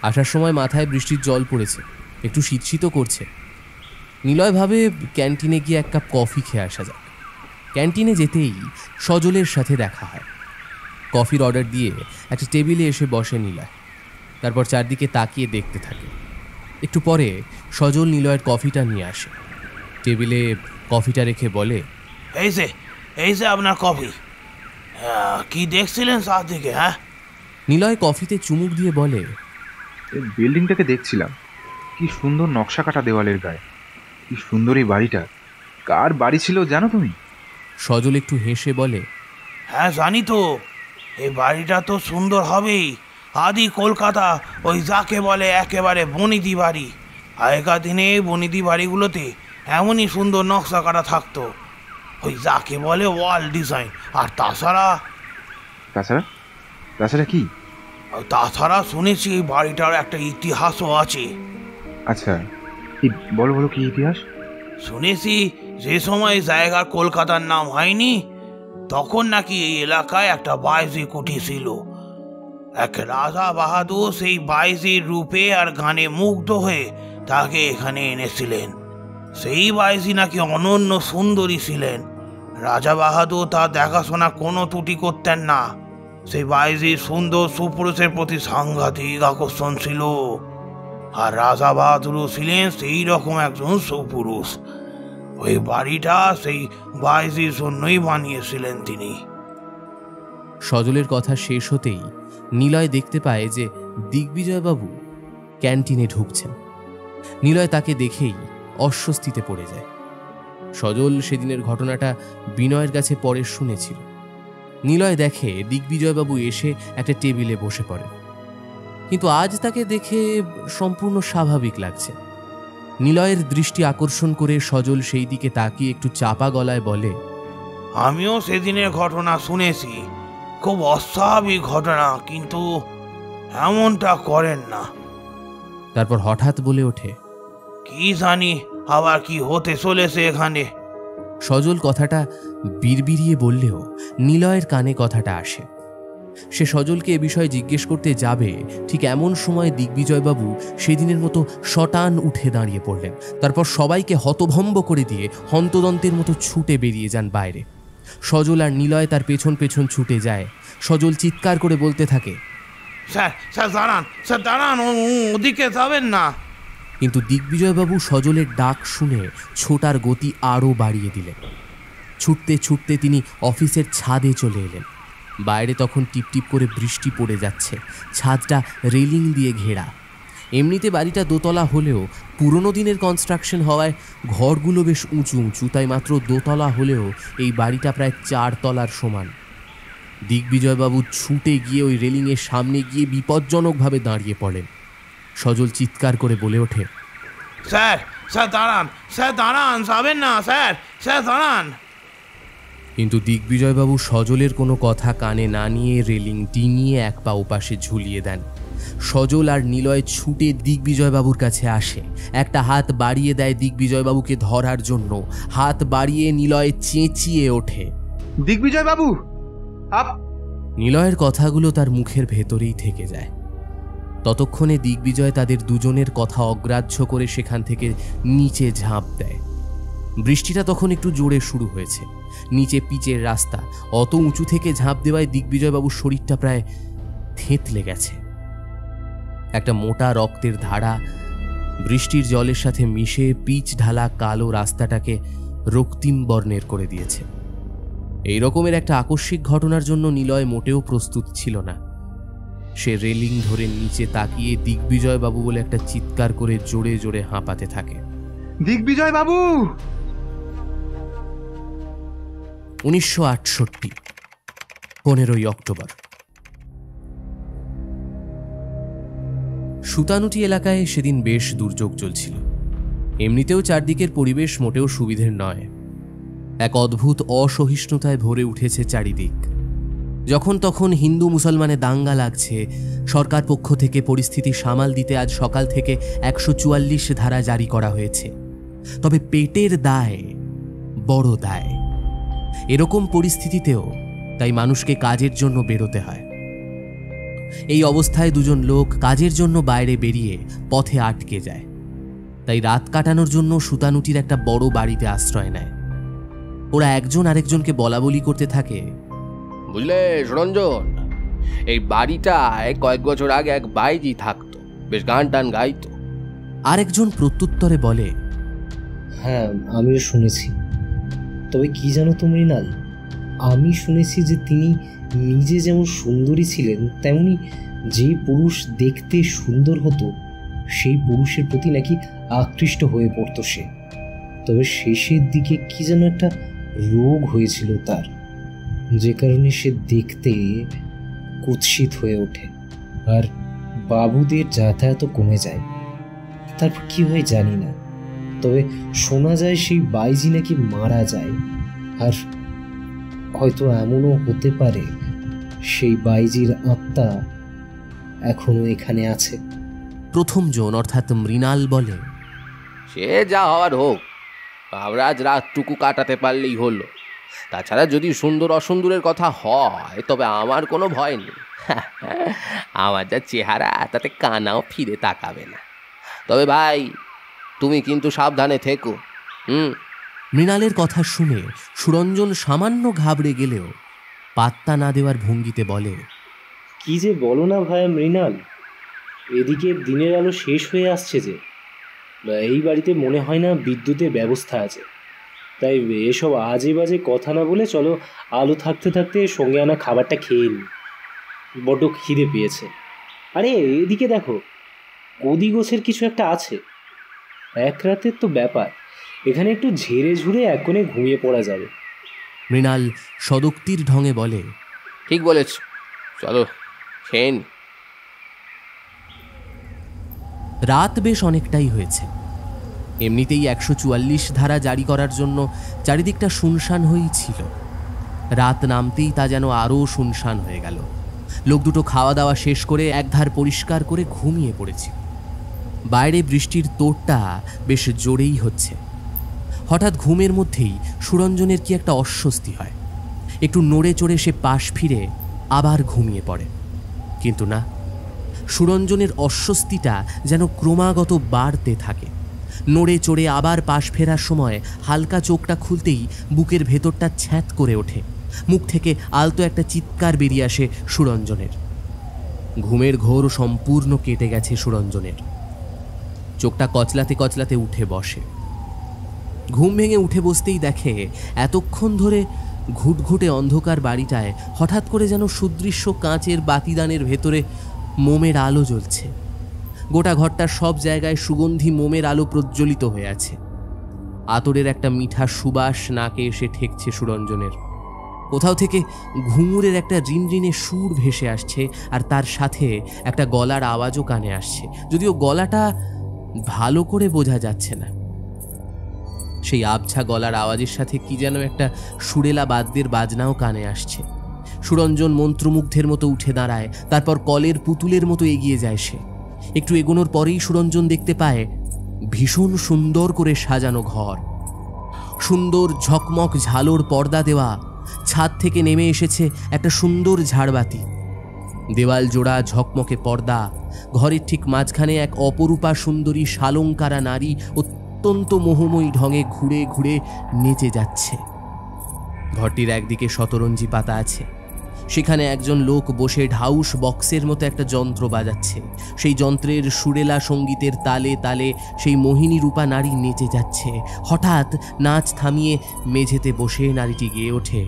আসার সময় মাথায় বৃষ্টির জল পড়েছে, একটু শীতশীতও করছে। নিলয় ভাবে ক্যান্টিনে গিয়ে 1 কাপ কফি খেয়ে আসা যাক। ক্যান্টিনে যেতেই সজলের সাথে দেখা হয়। কফির অর্ডার দিয়ে একটা টেবিলে এসে বসে নিলয়। তারপর চারদিকে তাকিয়ে দেখতে থাকে। একটু পরে সজল নিলয়ের কফিটা নিয়ে আসে। টেবিলে কফিটা রেখে বলে, এই যে আপনার কফি। কি দেখছিলেন চারদিকে? হ্যাঁ, নিলয় কফিতে চুমুক দিয়ে বলে, এই বিল্ডিংটাকে দেখছিলাম। কি সুন্দর নকশা কাটা দেওয়ালের গায়ে। কি সুন্দর এই বাড়িটা। কার বাড়ি ছিল জানো তুমি? সজল একটু হেসে বলে, হ্যাঁ জানি তো। এই বাড়িটা তো সুন্দর হবেই। আদি কলকাতা ওই যাকে বলে একেবারে বনিদি বাড়ি। আগেকার দিনে বনিদি বাড়িগুলোতে এমনই সুন্দর নকশা কাটা থাকতো। ওই যাকে বলে ওয়াল ডিজাইন। আর তাছাড়া কি? তাছাড়া শুনেছি এই বাড়িটার একটা ইতিহাসও আছে। আচ্ছা, কি বলো কি ইতিহাস? শুনেছি যে সময় জায়গার কলকাতার নাম হয়নি, তখন নাকি এই এলাকায় একটা বাইজি কুঠি ছিল। এক রাজা বাহাদুর সেই বাইজির রূপে আর গানে মুগ্ধ হয়ে তাকে এখানে এনেছিলেন। সেই বাইজি নাকি অনন্য সুন্দরী ছিলেন। রাজা বাহাদুর তার দেখাশোনা কোনো ত্রুটি করতেন না। সেই বাইজির সুন্দর সুপুরুষের প্রতি সাংঘাতিক আকর্ষণ ছিল। আর রাজা বাহাদুরও ছিলেন সেই রকম একজন সুপুরুষ। ওই বাড়িটা সেই বাইজির জন্যই বানিয়েছিলেন তিনি। সজলের কথা শেষ হতেই নিলয় দেখতে পায় যে দিগ্বিজয়বাবু ক্যান্টিনে ঢুকছেন। নিলয় তাকে দেখেই অস্বস্তিতে পড়ে যায়। সজল সেদিনের ঘটনাটা বিনয়ের কাছে পরে শুনেছিল। নিলয় দেখে দিগ্বিজয়বাবু এসে একটা টেবিলে বসে পড়ে, কিন্তু আজ তাকে দেখে সম্পূর্ণ স্বাভাবিক লাগছে। নিলয়ের দৃষ্টি আকর্ষণ করে সজল সেই দিকে তাকিয়ে একটু চাপা গলায় বলে, আমিও সেদিনের ঘটনা শুনেছি। খুব অস্বাভাবিক ঘটনা, কিন্তু এমনটা করেন না। তারপর হঠাৎ বলে ওঠে, কি জানি আবার কি হতে চলেছে এখানে। সজল কথাটা বিড়বিড়িয়ে বললেও নিলয়ের কানে কথাটা আসে। সে সজলকে এ বিষয়ে জিজ্ঞেস করতে যাবে, ঠিক এমন সময় দিগ্বিজয়বাবু সেদিনের মতো শটান উঠে দাঁড়িয়ে পড়লেন। তারপর সবাইকে হতভম্ব করে দিয়ে হন্তদন্তের মতো ছুটে বেরিয়ে যান বাইরে। সজল আর নিলয় তার পেছন পেছন ছুটে যায়। সজল চিৎকার করে বলতে থাকে, স্যার স্যার দাঁড়ান, স্যার দাঁড়ান, ওদিকে যাবেন না। কিন্তু দিগ্বিজয়বাবু সজলের ডাক শুনে ছোটার গতি আরও বাড়িয়ে দিলেন। ছুটতে ছুটতে তিনি অফিসের ছাদে চলে এলেন। বাইরে তখন টিপটিপ করে বৃষ্টি পড়ে যাচ্ছে। ছাদটা রেলিং দিয়ে ঘেরা। এমনিতে বাড়িটা দোতলা হলেও পুরনো দিনের কনস্ট্রাকশন হওয়ায় ঘরগুলো বেশ উঁচু উঁচু, তাই মাত্র দোতলা হলেও এই বাড়িটা প্রায় 4 তলার সমান। দিগ্বিজয়বাবু ছুটে গিয়ে ওই রেলিংয়ের সামনে গিয়ে বিপজ্জনকভাবে দাঁড়িয়ে পড়েন। সজল চিৎকার করে বলে ওঠে, স্যার স্যার দাঁড়ান, স্যার দাঁড়ান, যাবেন না স্যার, স্যার দাঁড়ান। কিন্তু দিগ্বিজয়বাবু সজলের কোনো কথা কানে না নিয়ে রেলিং ডিঙিয়ে এক পা ওপাশে ঝুলিয়ে দেন। সজল আর নিলয় ছুটে দিগ্বিজয়বাবুর কাছে আসে। একটা হাত বাড়িয়ে দেয় দিগ্বিজয়বাবুকে ধরার জন্য। হাত বাড়িয়ে নিলয় চেঁচিয়ে ওঠে, দিগ্বিজয়বাবু! নিলয়ের কথাগুলো তার মুখের ভেতরেই থেকে যায়। ততক্ষণে দিগ্বিজয় তাদের দুজনের কথা অগ্রাহ্য করে সেখান থেকে নিচে ঝাঁপ দেয়। বৃষ্টিটা তখন একটু জোরে শুরু হয়েছে। নিচে পিচের রাস্তা, অত উঁচু থেকে ঝাঁপ দেওয়ায় দিগ্বিজয়বাবুর শরীরটা প্রায় থেঁতলে গেছে। একটা মোটা রক্তের ধারা বৃষ্টির জলের সাথে মিশে পিচ ঢালা কালো রাস্তাটাকে রক্তিম বর্ণের করে দিয়েছে। এই রকমের একটা আকস্মিক ঘটনার জন্য নিলয় মোটেও প্রস্তুত ছিল না। সে রেলিং ধরে নিচে তাকিয়ে দিগ্বিজয়বাবু বলে একটা চিৎকার করে জোরে জোরে হাঁপাতে থাকে, দিগ্বিজয়বাবু! 1968, 15ই অক্টোবর। সুতানুটি এলাকায় সেদিন বেশ দুর্যোগ চলছিল। এমনিতেও চারদিকের পরিবেশ মোটেও সুবিধের নয়। এক অদ্ভুত অসহিষ্ণুতায় ভরে উঠেছে চারিদিক। যখন তখন হিন্দু মুসলমানে দাঙ্গা লাগছে। সরকার পক্ষ থেকে পরিস্থিতি সামাল দিতে আজ সকাল থেকে 144 ধারা জারি করা হয়েছে। তবে পেটের দায় বড় দায়। এরকম পরিস্থিতিতেও তাই মানুষকে কাজের জন্য বেরোতে হয়। এই অবস্থায় দুজন লোক কাজের জন্য বাইরে বেরিয়ে পথে আটকে যায়। তাই রাত কাটানোর জন্য সুতানুটির একটা বড় বাড়িতে আশ্রয় নেয়। ওরা একজন আরেকজনকে বলাবলি করতে থাকে, বুঝলে সুরঞ্জন, এই বাড়িটায় কয়েক বছর আগে এক বাইজি থাকতো, বেশ গান টান গাইতো। আরেকজন প্রত্যুত্তরে বলে, হ্যাঁ আমিও শুনেছি। তবে কি জানো তো মৃণাল, আমি শুনেছি যে তিনি নিজে যেমন সুন্দরী ছিলেন, তেমনি যে পুরুষ দেখতে সুন্দর হতো সেই পুরুষের প্রতি নাকি আকৃষ্ট হয়ে পড়তো সে। তবে শেষের দিকে কি যেন একটা রোগ হয়েছিল তার, যে কারণে সে দেখতে কুৎসিত হয়ে ওঠে আর বাবুদের যাতায়াতও কমে যায়। তারপর কি হয় জানি না, তবে শোনা যায় সেই বাইজি নাকি মারা যায়। আর হয়তো এমনও হতে পারে সেই বাইজির আত্মা এখনো এখানে আছে। প্রথম জন অর্থাৎ মৃণাল বলে, সে যা হওয়ার হোক, আমরা আজ রাতটুকু কাটাতে পারলেই হলো। তাছাড়া যদি সুন্দর অসুন্দরের কথা হয় তবে আমার কোনো ভয় নেই। আমার যা চেহারা তাতে কানাও ফিরে তাকাবে না। তবে ভাই, তুমি কিন্তু সাবধানে থেকো। মৃণালের কথা শুনে সুরঞ্জন সামান্য ঘাবড়ে গেলেও পাত্তা না দেওয়ার ভঙ্গিতে বলে, কি যে বলো না ভাইয়া মৃণাল, এদিকে দিনের আলো শেষ হয়ে আসছে যে, এই বাড়িতে মনে হয় না বিদ্যুতের ব্যবস্থা আছে। তাই এসব আজে বাজে কথা না বলে চলো আলো থাকতে থাকতে সঙ্গে আনা খাবারটা খেয়ে নিই, বড্ড খিদে পেয়েছে। আরে এদিকে দেখো, গদি গোছের কিছু একটা আছে। এক রাতের তো ব্যাপার, এখানে একটু ঝেড়ে ঝুড়ে এক কোণে ঘুমিয়ে পড়া যাবে। মৃণাল সদুক্তির ঢঙে বলে, ঠিক বলেছ, চলো খেয়ে নি। রাত বেশ অনেকটাই হয়েছে। এমনিতেই 144 ধারা জারি করার জন্য চারিদিকটা শুনশান হয়েই ছিল। রাত নামতেই তা যেন আরও শুনশান হয়ে গেল। লোক দুটো খাওয়া দাওয়া শেষ করে একধার পরিষ্কার করে ঘুমিয়ে পড়েছে। বাইরে বৃষ্টির তোড়টা বেশ জোরেই হচ্ছে। হঠাৎ ঘুমের মধ্যেই সুরঞ্জনের কি একটা অস্বস্তি হয়। একটু নড়ে চড়ে সে পাশ ফিরে আবার ঘুমিয়ে পড়ে। কিন্তু না, সুরঞ্জনের অস্বস্তিটা যেন ক্রমাগত বাড়তে থাকে। নড়ে চড়ে আবার পাশ ফেরার সময় হালকা চোখটা খুলতেই বুকের ভেতরটা ছ্যাঁত করে ওঠে। মুখ থেকে আলতো একটা চিৎকার বেরিয়ে আসে সুরঞ্জনের। ঘুমের ঘোর সম্পূর্ণ কেটে গেছে সুরঞ্জনের। চোখটা কচলাতে কচলাতে উঠে বসে। ঘুম ভেঙে উঠে বসতেই দেখে এতক্ষণ ধরে ঘুটঘুটে অন্ধকার বাড়িটায় হঠাৎ করে যেন সুদৃশ্য কাঁচের বাতিদানের ভেতরে মোমের আলো জ্বলছে। গোটা ঘরটার সব জায়গায় সুগন্ধি মোমের আলো প্রজ্বলিত হয়ে আছে। আতরের একটা মিঠা সুবাস নাকে এসে ঠেকছে সুরঞ্জনের। কোথাও থেকে ঘুঙুরের একটা রিনরিনে সুর ভেসে আসছে, আর তার সাথে একটা গলার আওয়াজও কানে আসছে, যদিও গলাটা ভালো করে বোঝা যাচ্ছে না। সেই আবছা গলার আওয়াজের সাথে কি যেন একটা সুরেলা বাদ্যের বাজনাও কানে আসছে। সুরঞ্জন মন্ত্রমুগ্ধের মতো উঠে দাঁড়ায়, তারপর কলের পুতুলের মতো এগিয়ে যায় সে। একটু এগোনোর পরেই সুরঞ্জন দেখতে পায় ভীষণ সুন্দর করে সাজানো ঘর। সুন্দর ঝকমক ঝালোর পর্দা দেওয়া, ছাদ থেকে নেমে এসেছে একটা সুন্দর ঝাড়বাতি, দেওয়াল জোড়া ঝকমকে পর্দা, ঘরের ঠিক মাঝখানে এক অপরূপা সুন্দরী শালঙ্কারা নারী অত্যন্ত মোহময়ী ঢঙে ঘুরে ঘুরে নেচে যাচ্ছে। ঘরটির একদিকে শতরঞ্জি পাতা আছে, সেখানে একজন লোক বসে ঢাউস বক্সের মতো একটা যন্ত্র বাজাচ্ছে। সেই যন্ত্রের সুরেলা সঙ্গীতের তালে তালে সেই মোহিনী রূপা নারী নেচে যাচ্ছে। হঠাৎ নাচ থামিয়ে মেঝেতে বসে নারীটি গেয়ে ওঠে,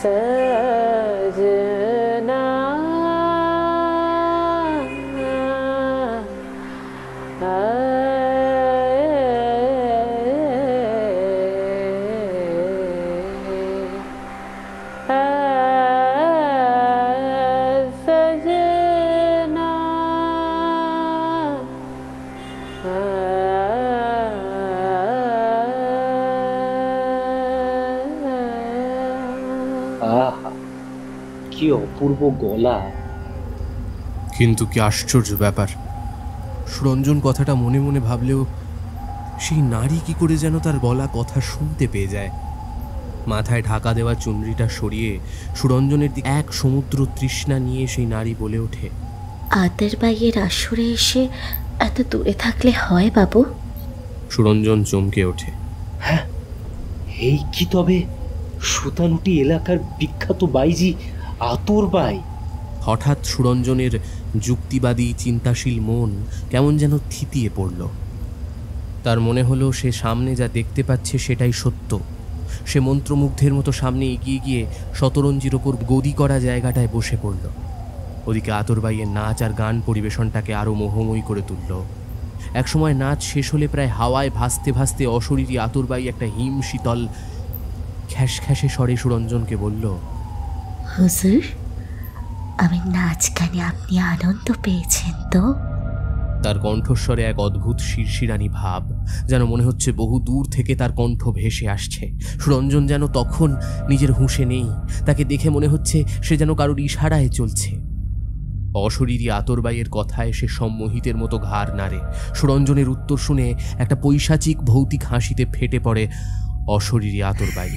सजना আহা, কি অপূর্ব গলা! কিন্তু কি আশ্চর্য ব্যাপার, সুরঞ্জন কথাটা মনে মনে ভাবলেও সেই নারী কি করে যেন তার গলা কথা শুনতে পেয়ে যায়। মাথায় ঢাকা দেওয়া চুনরিটা সরিয়ে সুরঞ্জনের দিকে এক সমুদ্র তৃষ্ণা নিয়ে সেই নারী বলে ওঠে, আতরবাইয়ের আসরে এসে এত দূরে থাকলে হয় বাবু? সুরঞ্জন চমকে ওঠে। হ্যাঁ, এই কি তবে সুতানুটি এলাকার বিখ্যাত বাইজি আতরবাই? হঠাৎ সুরঞ্জনের যুক্তিবাদী চিন্তাশীল মন কেমন যেন থিতিয়ে পড়ল। তার মনে হলো সে সামনে যা দেখতে পাচ্ছে সেটাই সত্য। সে মন্ত্রমুগ্ধের মতো সামনে এগিয়ে গিয়ে শতরঞ্জির ওপর গদি করা জায়গাটায় বসে পড়ল। ওদিকে আতরবাইয়ের নাচ আর গান পরিবেশনটাকে আরও মোহময়ী করে তুলল। একসময় নাচ শেষ হলে প্রায় হাওয়ায় ভাসতে ভাসতে অশরীরী আতরবাই একটা হিম শীতল খ্যাসখ্যাসে স্বরে সুরঞ্জনকে বলল, হুজুর, আমি নাচ গানে আপনি আনন্দ পেয়েছেন তো? তার কণ্ঠস্বরে এক অদ্ভুত শিরশিরানি ভাব, যেন মনে হচ্ছে বহু দূর থেকে তার কণ্ঠ ভেসে আসছে। সুরঞ্জন যেন তখন নিজের হুঁশে নেই। তাকে দেখে মনে হচ্ছে সে যেন কারোর ইশারায় চলছে। অশরীরী আতরবাইয়ের কথায় সে সম্মোহিতের মতো ঘাড় নাড়ে। সুরঞ্জনের উত্তর শুনে একটা পৈশাচিক ভৌতিক হাসিতে ফেটে পড়ে অশরীরী আতরবাই।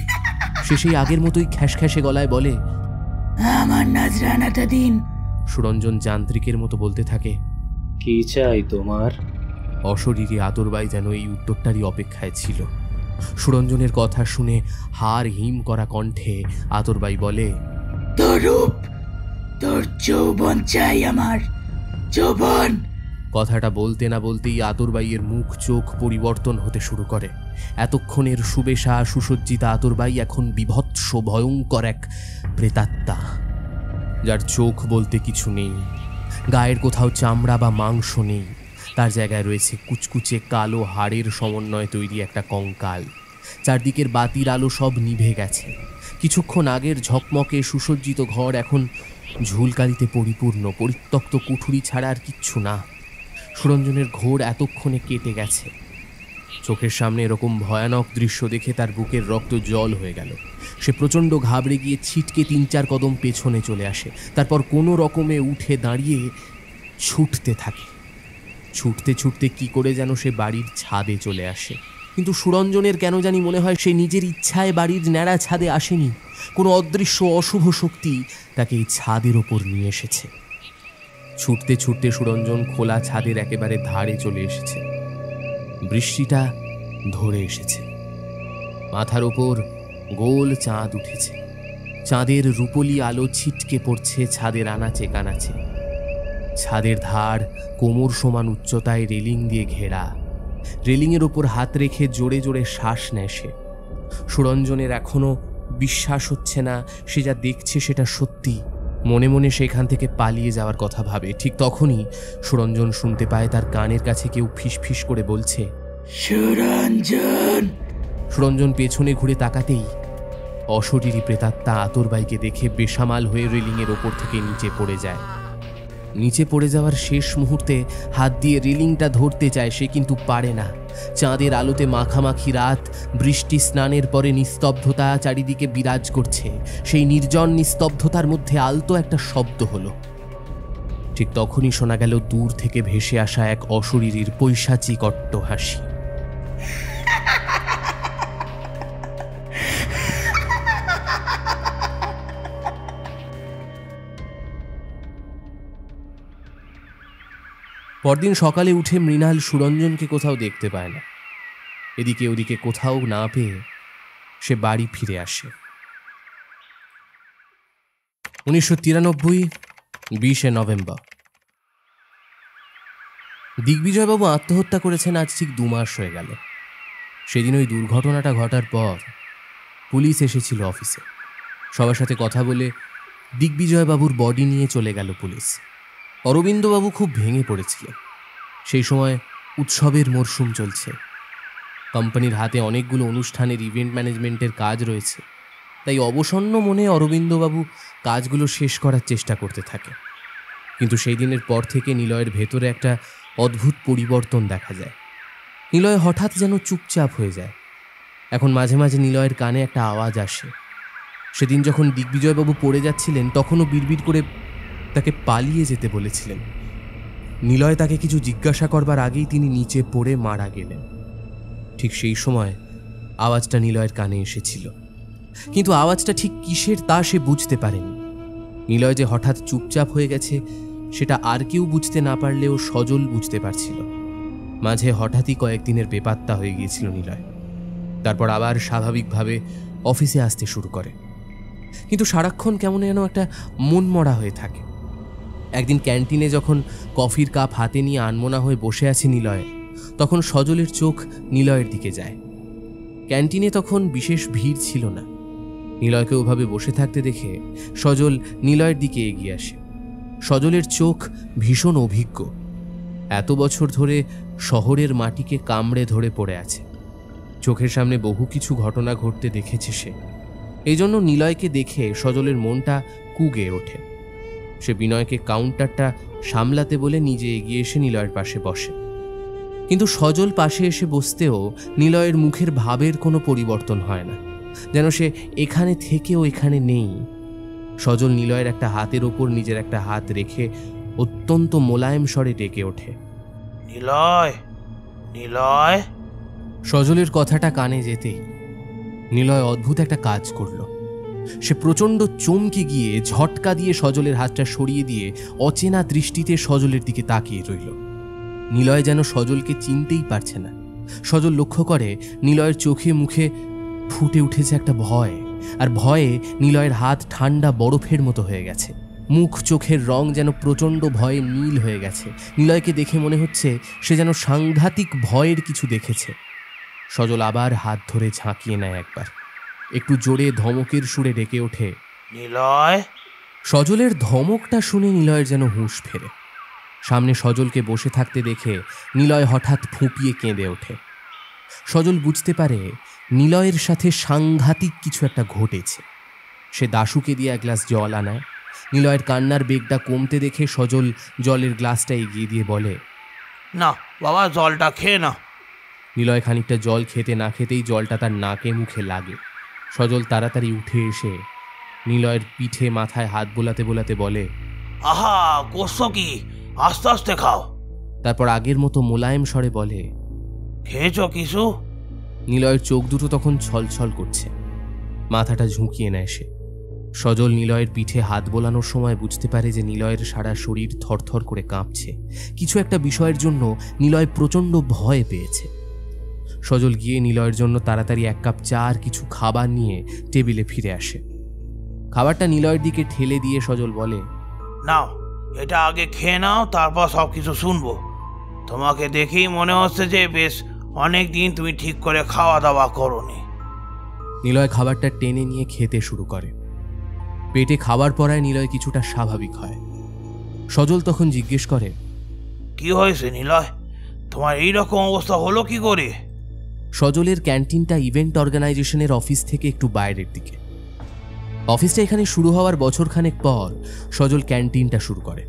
সে সেই আগের মতোই খ্যাসখ্যাসে গলায় বলে, আমার নাজরানাটা দিন। সুরঞ্জন যান্ত্রিকের মতো বলতে থাকে, কি চাই তোমার? অশরীরী আতরবাই যেন এই উত্তরটারই অপেক্ষায় ছিল। সুরঞ্জনের কথা শুনে হাড় হিম করা কণ্ঠে আতরবাই বলে, তোর রূপ, তোর যৌবন চাই আমার, যৌবন। কথাটা বলতে না বলতেই আতরবাইয়ের মুখ চোখ পরিবর্তন হতে শুরু করে। এতক্ষণের সুবেশা সুসজ্জিতা আতরবাই এখন বিভৎস ভয়ঙ্কর এক প্রেতাত্মা, যার চোখ বলতে কিছু নেই, গায়ের কোথাও চামড়া বা মাংস নেই। তার জায়গায় রয়েছে কুচকুচে কালো হাড়ের সমন্বয়ে তৈরি একটা কঙ্কাল। চারদিকের বাতির আলো সব নিভে গেছে। কিছুক্ষণ আগের ঝকমকে সুসজ্জিত ঘর এখন ঝুলকালিতে পরিপূর্ণ, পরিত্যক্ত কুঠুরি ছাড়া আর কিচ্ছু না। সুরঞ্জনের ঘোর এতক্ষণে কেটে গেছে। চোখের সামনে এরকম ভয়ানক দৃশ্য দেখে তার বুকের রক্ত জল হয়ে গেল। সে প্রচণ্ড ঘাবড়ে গিয়ে ছিটকে 3-4 কদম পেছনে চলে আসে। তারপর কোনো রকমে উঠে দাঁড়িয়ে ছুটতে থাকে। ছুটতে ছুটতে কি করে যেন সে বাড়ির ছাদে চলে আসে। কিন্তু সুরঞ্জনের কেন জানি মনে হয় সে নিজের ইচ্ছায় বাড়ির ন্যাড়া ছাদে আসেনি। কোনো অদৃশ্য অশুভ শক্তি তাকে এই ছাদের ওপর নিয়ে এসেছে। ছুটতে ছুটতে সুরঞ্জন খোলা ছাদের একেবারে ধারে চলে এসেছে। বৃষ্টিটা ধরে এসেছে। মাথার ওপর গোল চাঁদ উঠেছে। চাঁদের রূপলি আলো ছিটকে পড়ছে ছাদের আনাচে কানাচে। ছাদের ধার কোমর সমান উচ্চতায় রেলিং দিয়ে ঘেরা। রেলিংয়ের ওপর হাত রেখে জোরে জোরে শ্বাস নেয় সে। সুরঞ্জনের এখনো বিশ্বাস হচ্ছে না সে যা দেখছে সেটা সত্যি। মনে মনে সেখান থেকে পালিয়ে যাওয়ার কথা ভাবে। ঠিক তখনই সুরঞ্জন শুনতে পায় তার কানের কাছে কেউ ফিসফিস করে বলছে, সুরঞ্জন। সুরঞ্জন পেছনে ঘুরে তাকাতেই অশরীরী প্রেতাত্মা আতরবাইকে দেখে বেসামাল হয়ে রেলিংয়ের ওপর থেকে নিচে পড়ে যায়। নিচে পড়ে যাওয়ার শেষ মুহূর্তে হাত দিয়ে রেলিংটা ধরতে চায় সে, কিন্তু পারে না। চাঁদের আলোতে মাখামাখি রাত, বৃষ্টি স্নানের পরে নিস্তব্ধতা চারিদিকে বিরাজ করছে। সেই নির্জন নিস্তব্ধতার মধ্যে আলতো একটা শব্দ হলো। ঠিক তখনই শোনা গেল দূর থেকে ভেসে আসা এক অশরীরীর পৈশাচিক অট্টহাসি। পরদিন সকালে উঠে মৃণাল সুরঞ্জনকে কোথাও দেখতে পায় না। এদিকে ওদিকে কোথাও না পেয়ে সে বাড়ি ফিরে আসে। 1993 20শে নভেম্বর। দিগ্বিজয়বাবু আত্মহত্যা করেছেন আজ ঠিক 2 মাস হয়ে গেল। সেদিন ওই দুর্ঘটনাটা ঘটার পর পুলিশ এসেছিল অফিসে। সবার সাথে কথা বলে দিগ্বিজয়বাবুর বডি নিয়ে চলে গেল পুলিশ। অরবিন্দবাবু খুব ভেঙে পড়েছিলেন। সেই সময় উৎসবের মরশুম চলছে। কোম্পানির হাতে অনেকগুলো অনুষ্ঠানের ইভেন্ট ম্যানেজমেন্টের কাজ রয়েছে, তাই অবসন্ন মনে অরবিন্দবাবু কাজগুলো শেষ করার চেষ্টা করতে থাকে। কিন্তু সেই দিনের পর থেকে নিলয়ের ভেতরে একটা অদ্ভুত পরিবর্তন দেখা যায়। নিলয় হঠাৎ যেন চুপচাপ হয়ে যায়। এখন মাঝে মাঝে নিলয়ের কানে একটা আওয়াজ আসে। সেদিন যখন দিগ্বিজয়বাবু পড়ে যাচ্ছিলেন তখনও বিড়বিড় করে তাকে পালিয়ে যেতে বলেছিলেন। নিলয় তাকে কিছু জিজ্ঞাসা করবার আগেই তিনি নিচে পড়ে মারা গেলেন। ঠিক সেই সময় আওয়াজটা নিলয়ের কানে এসেছিল, কিন্তু আওয়াজটা ঠিক কিসের তা সে বুঝতে পারেনি। নিলয় যে হঠাৎ চুপচাপ হয়ে গেছে সেটা আর কেউ বুঝতে না পারলেও সজল বুঝতে পারছিল। মাঝে হঠাৎই কয়েকদিনের বেপাত্তা হয়ে গিয়েছিল নিলয়। তারপর আবার স্বাভাবিকভাবে অফিসে আসতে শুরু করে, কিন্তু সারাক্ষণ কেমন যেন একটা মনমরা হয়ে থাকে। একদিন ক্যান্টিনে যখন কফির কাপ হাতে নিয়ে আনমনা হয়ে বসে আছে নিলয়, তখন সজলের চোখ নিলয়ের দিকে যায়। ক্যান্টিনে তখন বিশেষ ভিড় ছিল না। নিলয়কে ওভাবে বসে থাকতে দেখে সজল নিলয়ের দিকে এগিয়ে আসে। সজলের চোখ ভীষণ অভিজ্ঞ। এত বছর ধরে শহরের মাটিকে কামড়ে ধরে পড়ে আছে। চোখের সামনে বহু কিছু ঘটনা ঘটতে দেখেছে সে। এই জন্য নিলয়কে দেখে সজলের মনটা কুঁগে ওঠে। সে বিনয়কে কাউন্টারটা সামলাতে বলে নিজে এগিয়ে এসে নিলয়ের পাশে বসে। কিন্তু সজল পাশে এসে বসতেও নিলয়ের মুখের ভাবের কোনো পরিবর্তন হয় না, যেন সে এখানে থেকেও এখানে নেই। সজল নিলয়ের একটা হাতের ওপর নিজের একটা হাত রেখে অত্যন্ত মোলায়েম স্বরে ডেকে ওঠে, নিলয়, নিলয়। সজলের কথাটা কানে যেতেই নিলয় অদ্ভুত একটা কাজ করল। সে প্রচণ্ড চমকে গিয়ে ঝটকা দিয়ে সজলের হাতটা সরিয়ে দিয়ে অচেনা দৃষ্টিতে সজলের দিকে তাকিয়ে রইল। নিলয় যেন সজলকে চিনতেই পারছে না। সজল লক্ষ্য করে নিলয়ের চোখে মুখে ফুটে উঠেছে একটা ভয়, আর ভয়ে নিলয়ের হাত ঠান্ডা বরফের মতো হয়ে গেছে। মুখ চোখের রং যেন প্রচণ্ড ভয়ে নীল হয়ে গেছে। নিলয়কে দেখে মনে হচ্ছে সে যেন সাংঘাতিক ভয়ের কিছু দেখেছে। সজল আবার হাত ধরে ঝাঁকিয়ে নেয় একবার, একটু জোরে ধমকের সুরে ডেকে ওঠে, নিলয়। সজলের ধমকটা শুনে নিলয়ের যেন হুঁশ ফেরে। সামনে সজলকে বসে থাকতে দেখে নিলয় হঠাৎ ফুঁপিয়ে কেঁদে ওঠে। সজল বুঝতে পারে নিলয়ের সাথে সাংঘাতিক কিছু একটা ঘটেছে। সে দাশুকে দিয়ে এক গ্লাস জল আনায়। নিলয়ের কান্নার বেগটা কমতে দেখে সজল জলের গ্লাসটা এগিয়ে দিয়ে বলে, না বাবা, জলটা খেয়ে না। নিলয় খানিকটা জল খেতে না খেতেই জলটা তার নাকে মুখে লাগে। সজল তাড়াতাড়ি উঠে এসে নিলয়ের পিঠে মাথায় হাত বোলাতে বোলাতে বলে, আহা, করছো কি? আস্তে আস্তে খাও। তারপর আগের মতো মোলায়েম স্বরে বলে, খেয়েছো কিছু? নিলয়ের চোখ দুটো তখন ছলছল করছে। মাথাটা ঝুঁকিয়ে নেয় সে। সজল নিলয়ের পিঠে হাত বোলানোর সময় বুঝতে পারে যে নিলয়ের সারা শরীর থরথর করে কাঁপছে। কিছু একটা বিষয়ের জন্য নিলয় প্রচণ্ড ভয় পেয়েছে। সজল গিয়ে নিলয়ের জন্য তাড়াতাড়ি এক কাপ চা আর কিছু খাবার নিয়ে টেবিলে ফিরে আসে। খাবারটা নিলয়ের দিকে ঠেলে দিয়ে সজল বলে, নাও, এটা আগে খেয়ে নাও, তারপর সব কিছু শুনবো। তোমাকে দেখেই মনে হচ্ছে যে বেশ অনেক দিন তুমি ঠিক করে খাওয়া দাওয়া করোনি। নিলয় খাবারটা টেনে নিয়ে খেতে শুরু করে। পেটে খাবার পরায় নিলয় কিছুটা স্বাভাবিক হয়। সজল তখন জিজ্ঞেস করে, কি হয়েছে নিলয়? তোমার এইরকম অবস্থা হলো কি করে? সজলের ক্যান্টিনটা ইভেন্ট অর্গানাইজেশনের অফিস থেকে একটু বাইরের দিকে। অফিসটা এখানে শুরু হওয়ার বছরখানেক পর সজল ক্যান্টিনটা শুরু করে।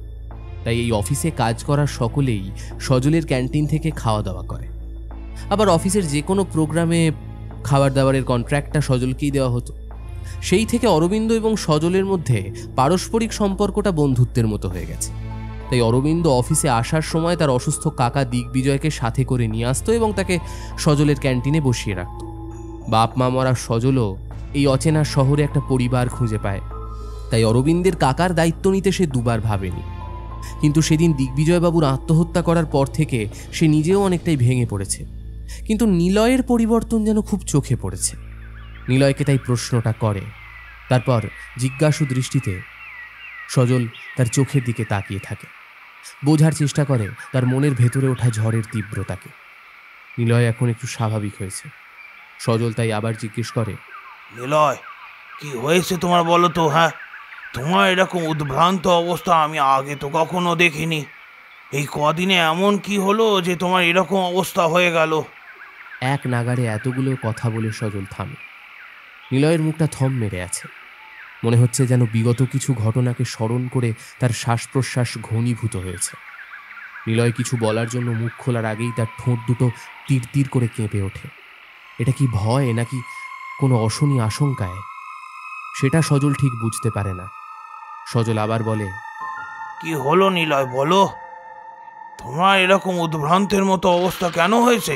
তাই এই অফিসে কাজ করার সকলেই সজলের ক্যান্টিন থেকে খাওয়া দাওয়া করে। আবার অফিসের যে কোনো প্রোগ্রামে খাবার দাবারের কন্ট্রাক্টটা সজলকেই দেওয়া হতো। সেই থেকে অরবিন্দ এবং সজলের মধ্যে পারস্পরিক সম্পর্কটা বন্ধুত্বের মতো হয়ে গেছে। তাই অরবিন্দ অফিসে আসার সময় তার অসুস্থ কাকা দিগ্বিজয়কে সাথে করে নিয়ে আসতো এবং তাকে সজলের ক্যান্টিনে বসিয়ে রাখত। বাপ মা মরা সজলও এই অচেনা শহরে একটা পরিবার খুঁজে পায়। তাই অরবিন্দের কাকার দায়িত্ব নিতে সে দুবার ভাবেনি। কিন্তু সেদিন দিগ্বিজয়বাবুর আত্মহত্যা করার পর থেকে সে নিজেও অনেকটাই ভেঙে পড়েছে। কিন্তু নিলয়ের পরিবর্তন যেন খুব চোখে পড়েছে। নিলয়কে তাই প্রশ্নটা করে। তারপর জিজ্ঞাসু দৃষ্টিতে সজল তার চোখের দিকে তাকিয়ে থাকে। বোঝার চেষ্টা করে তার মনের ভেতরে ওঠা ঝড়ের তীব্রতাকে। নিলয় এখন একটু স্বাভাবিক হয়েছে। সজল তাই আবার জিজ্ঞেস করে, নিলয়, কি হয়েছে তোমার বলো তো? হ্যাঁ, তোমার এরকম উদ্ভ্রান্ত অবস্থা আমি আগে তো কখনো দেখিনি। এই কদিনে এমন কি হলো যে তোমার এরকম অবস্থা হয়ে গেল? এক নাগাড়ে এতগুলো কথা বলে সজল থামে। নিলয়ের মুখটা থম মেরে আছে। মনে হচ্ছে যেন বিগত কিছু ঘটনাকে স্মরণ করে তার শ্বাস প্রশ্বাস ঘনীভূত হয়েছে। নিলয় কিছু বলার জন্য মুখ খোলার আগেই তার ঠোঁট দুটো তীর তীর করে কেঁপে ওঠে। এটা কি ভয় নাকি কোনো অশনি আশঙ্কায়? সেটা সজল ঠিক বুঝতে পারে না। সজল আবার বলে, কি হলো নিলয়, বলো। তোমার এরকম উদ্ভ্রান্তের মতো অবস্থা কেন হয়েছে?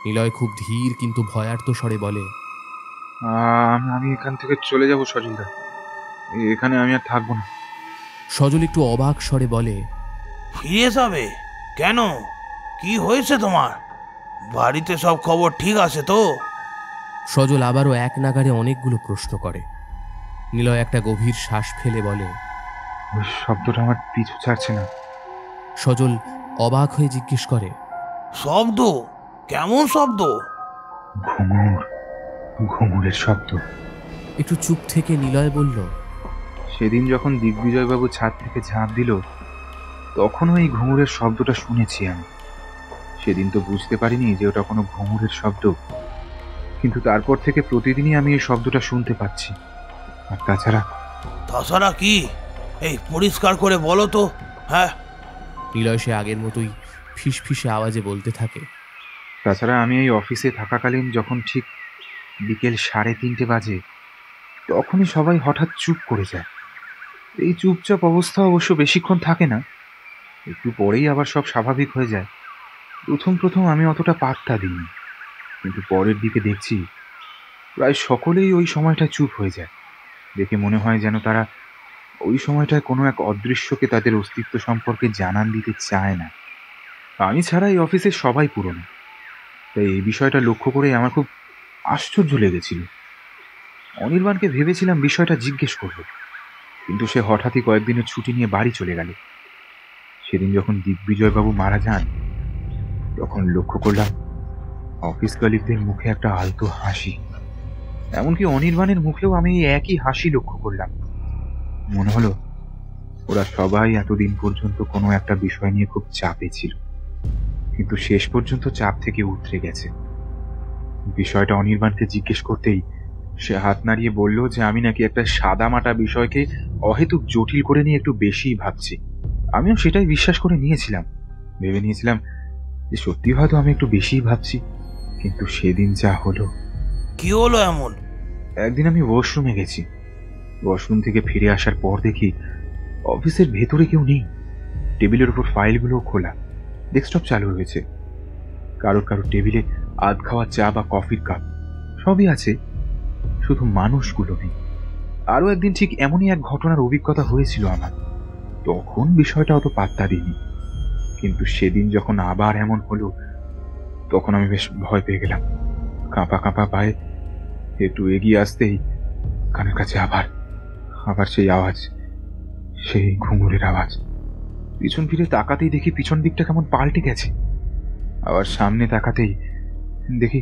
নিলয় খুব ধীর কিন্তু ভয়ার্ত স্বরে বলে, আমি এখান থেকে চলে যাব সজলদা, এখানে আমি আর থাকবো না। সজল একটু অবাক স্বরে বলে, ফিরে যাবে কেন? কি হয়েছে তোমার? বাড়িতে সব খবর ঠিক আছে তো? সজল আবারও এক নাগাড়ে অনেকগুলো প্রশ্ন করে। নিলয় একটা গভীর শ্বাস ফেলে বলে, ওই শব্দটা আমার পিছু ছাড়ছে না। সজল অবাক হয়ে জিজ্ঞেস করে, শব্দ? কেমন শব্দ? ঘুঙুরের শব্দ। একটু চুপ থেকে নিলয় বলল, সেদিন যখন দিগ্বিজয়বাবু ছাদ থেকে ঝাঁপ দিল তখনও এই ঘুঙুরের শব্দটা শুনেছি আমি। সেদিন তো বুঝতে পারিনি যে ওটা কোনো ঘুঙুরের শব্দ, কিন্তু তারপর থেকে প্রতিদিনই আমি এই শব্দটা শুনতে পাচ্ছি। আর তাছাড়া কি? এই পরিষ্কার করে বলো তো। হ্যাঁ। নিলয় সে আগের মতোই ফিসফিসে আওয়াজে বলতে থাকে, তাছাড়া আমি এই অফিসে থাকাকালীন যখন ঠিক বিকেল 3:30 বাজে তখনই সবাই হঠাৎ চুপ করে যায়। এই চুপচাপ অবস্থা অবশ্য বেশিক্ষণ থাকে না, একটু পরেই আবার সব স্বাভাবিক হয়ে যায়। প্রথম আমি অতটা পাত্তা দিইনি, কিন্তু পরের দিকে দেখছি প্রায় সকলেই ওই সময়টা চুপ হয়ে যায়। দেখে মনে হয় যেন তারা ওই সময়টায় কোনো এক অদৃশ্যকে তাদের অস্তিত্ব সম্পর্কে জানান দিতে চায় না। আমি ছাড়া এই অফিসের সবাই পুরনো, তাই এই বিষয়টা লক্ষ্য করে আমার খুব আশ্চর্য লেগেছিল। অনির্বাণকে ভেবেছিলাম বিষয়টা জিজ্ঞেস করব, কিন্তু সে হঠাৎই কয়েকদিনের ছুটি নিয়ে বাড়ি চলে গেল। সেদিন যখন দিগ্বিজয়বাবু মারা যান তখন লক্ষ্য করলাম অফিস কলিগদের মুখে একটা আলতো হাসি। এমনকি অনির্বাণের মুখেও আমি একই হাসি লক্ষ্য করলাম। মনে হলো ওরা সবাই এতদিন পর্যন্ত কোনো একটা বিষয় নিয়ে খুব চাপে ছিল, কিন্তু শেষ পর্যন্ত চাপ থেকে উতরে গেছে। বিষয়টা অনির্বাণকে জিজ্ঞেস করতেই সে হাত নাড়িয়ে বলল যে আমি নাকি একটা সাদামাটা বিষয়কে অহেতুক জটিল করে নিয়ে একটু বেশিই ভাবছি। আমিও সেটাই বিশ্বাস করে নিয়েছিলাম, ভেবে নিয়েছিলাম যে সত্যি হয়তো আমি একটু বেশিই ভাবছি। কিন্তু সেদিন যা হলো। কি হলো এমন? একদিন আমি ওয়াশরুমে গেছি। ওয়াশরুম থেকে ফিরে আসার পর দেখি অফিসের ভেতরে কেউ নেই। টেবিলের উপর ফাইলগুলো খোলা, ডেস্কটপ চালু হয়েছে। কারোর টেবিলে আধ খাওয়া চা বা কফির কাপ সবই আছে, শুধু মানুষগুলো নেই। আরও একদিন ঠিক এমনই এক ঘটনার অভিজ্ঞতা হয়েছিল আমার, তখন বিষয়টা অত পাত্তা দিইনি। কিন্তু সেদিন যখন আবার এমন হলো তখন আমি বেশ ভয় পেয়ে গেলাম। কাঁপা পায়ে একটু এগিয়ে আসতেই কানের কাছে আবার সেই আওয়াজ, সেই ঘুঙুরের আওয়াজ। পিছন ফিরে তাকাতেই দেখি পিছন দিকটা কেমন পাল্টে গেছে। আবার সামনে তাকাতেই দেখি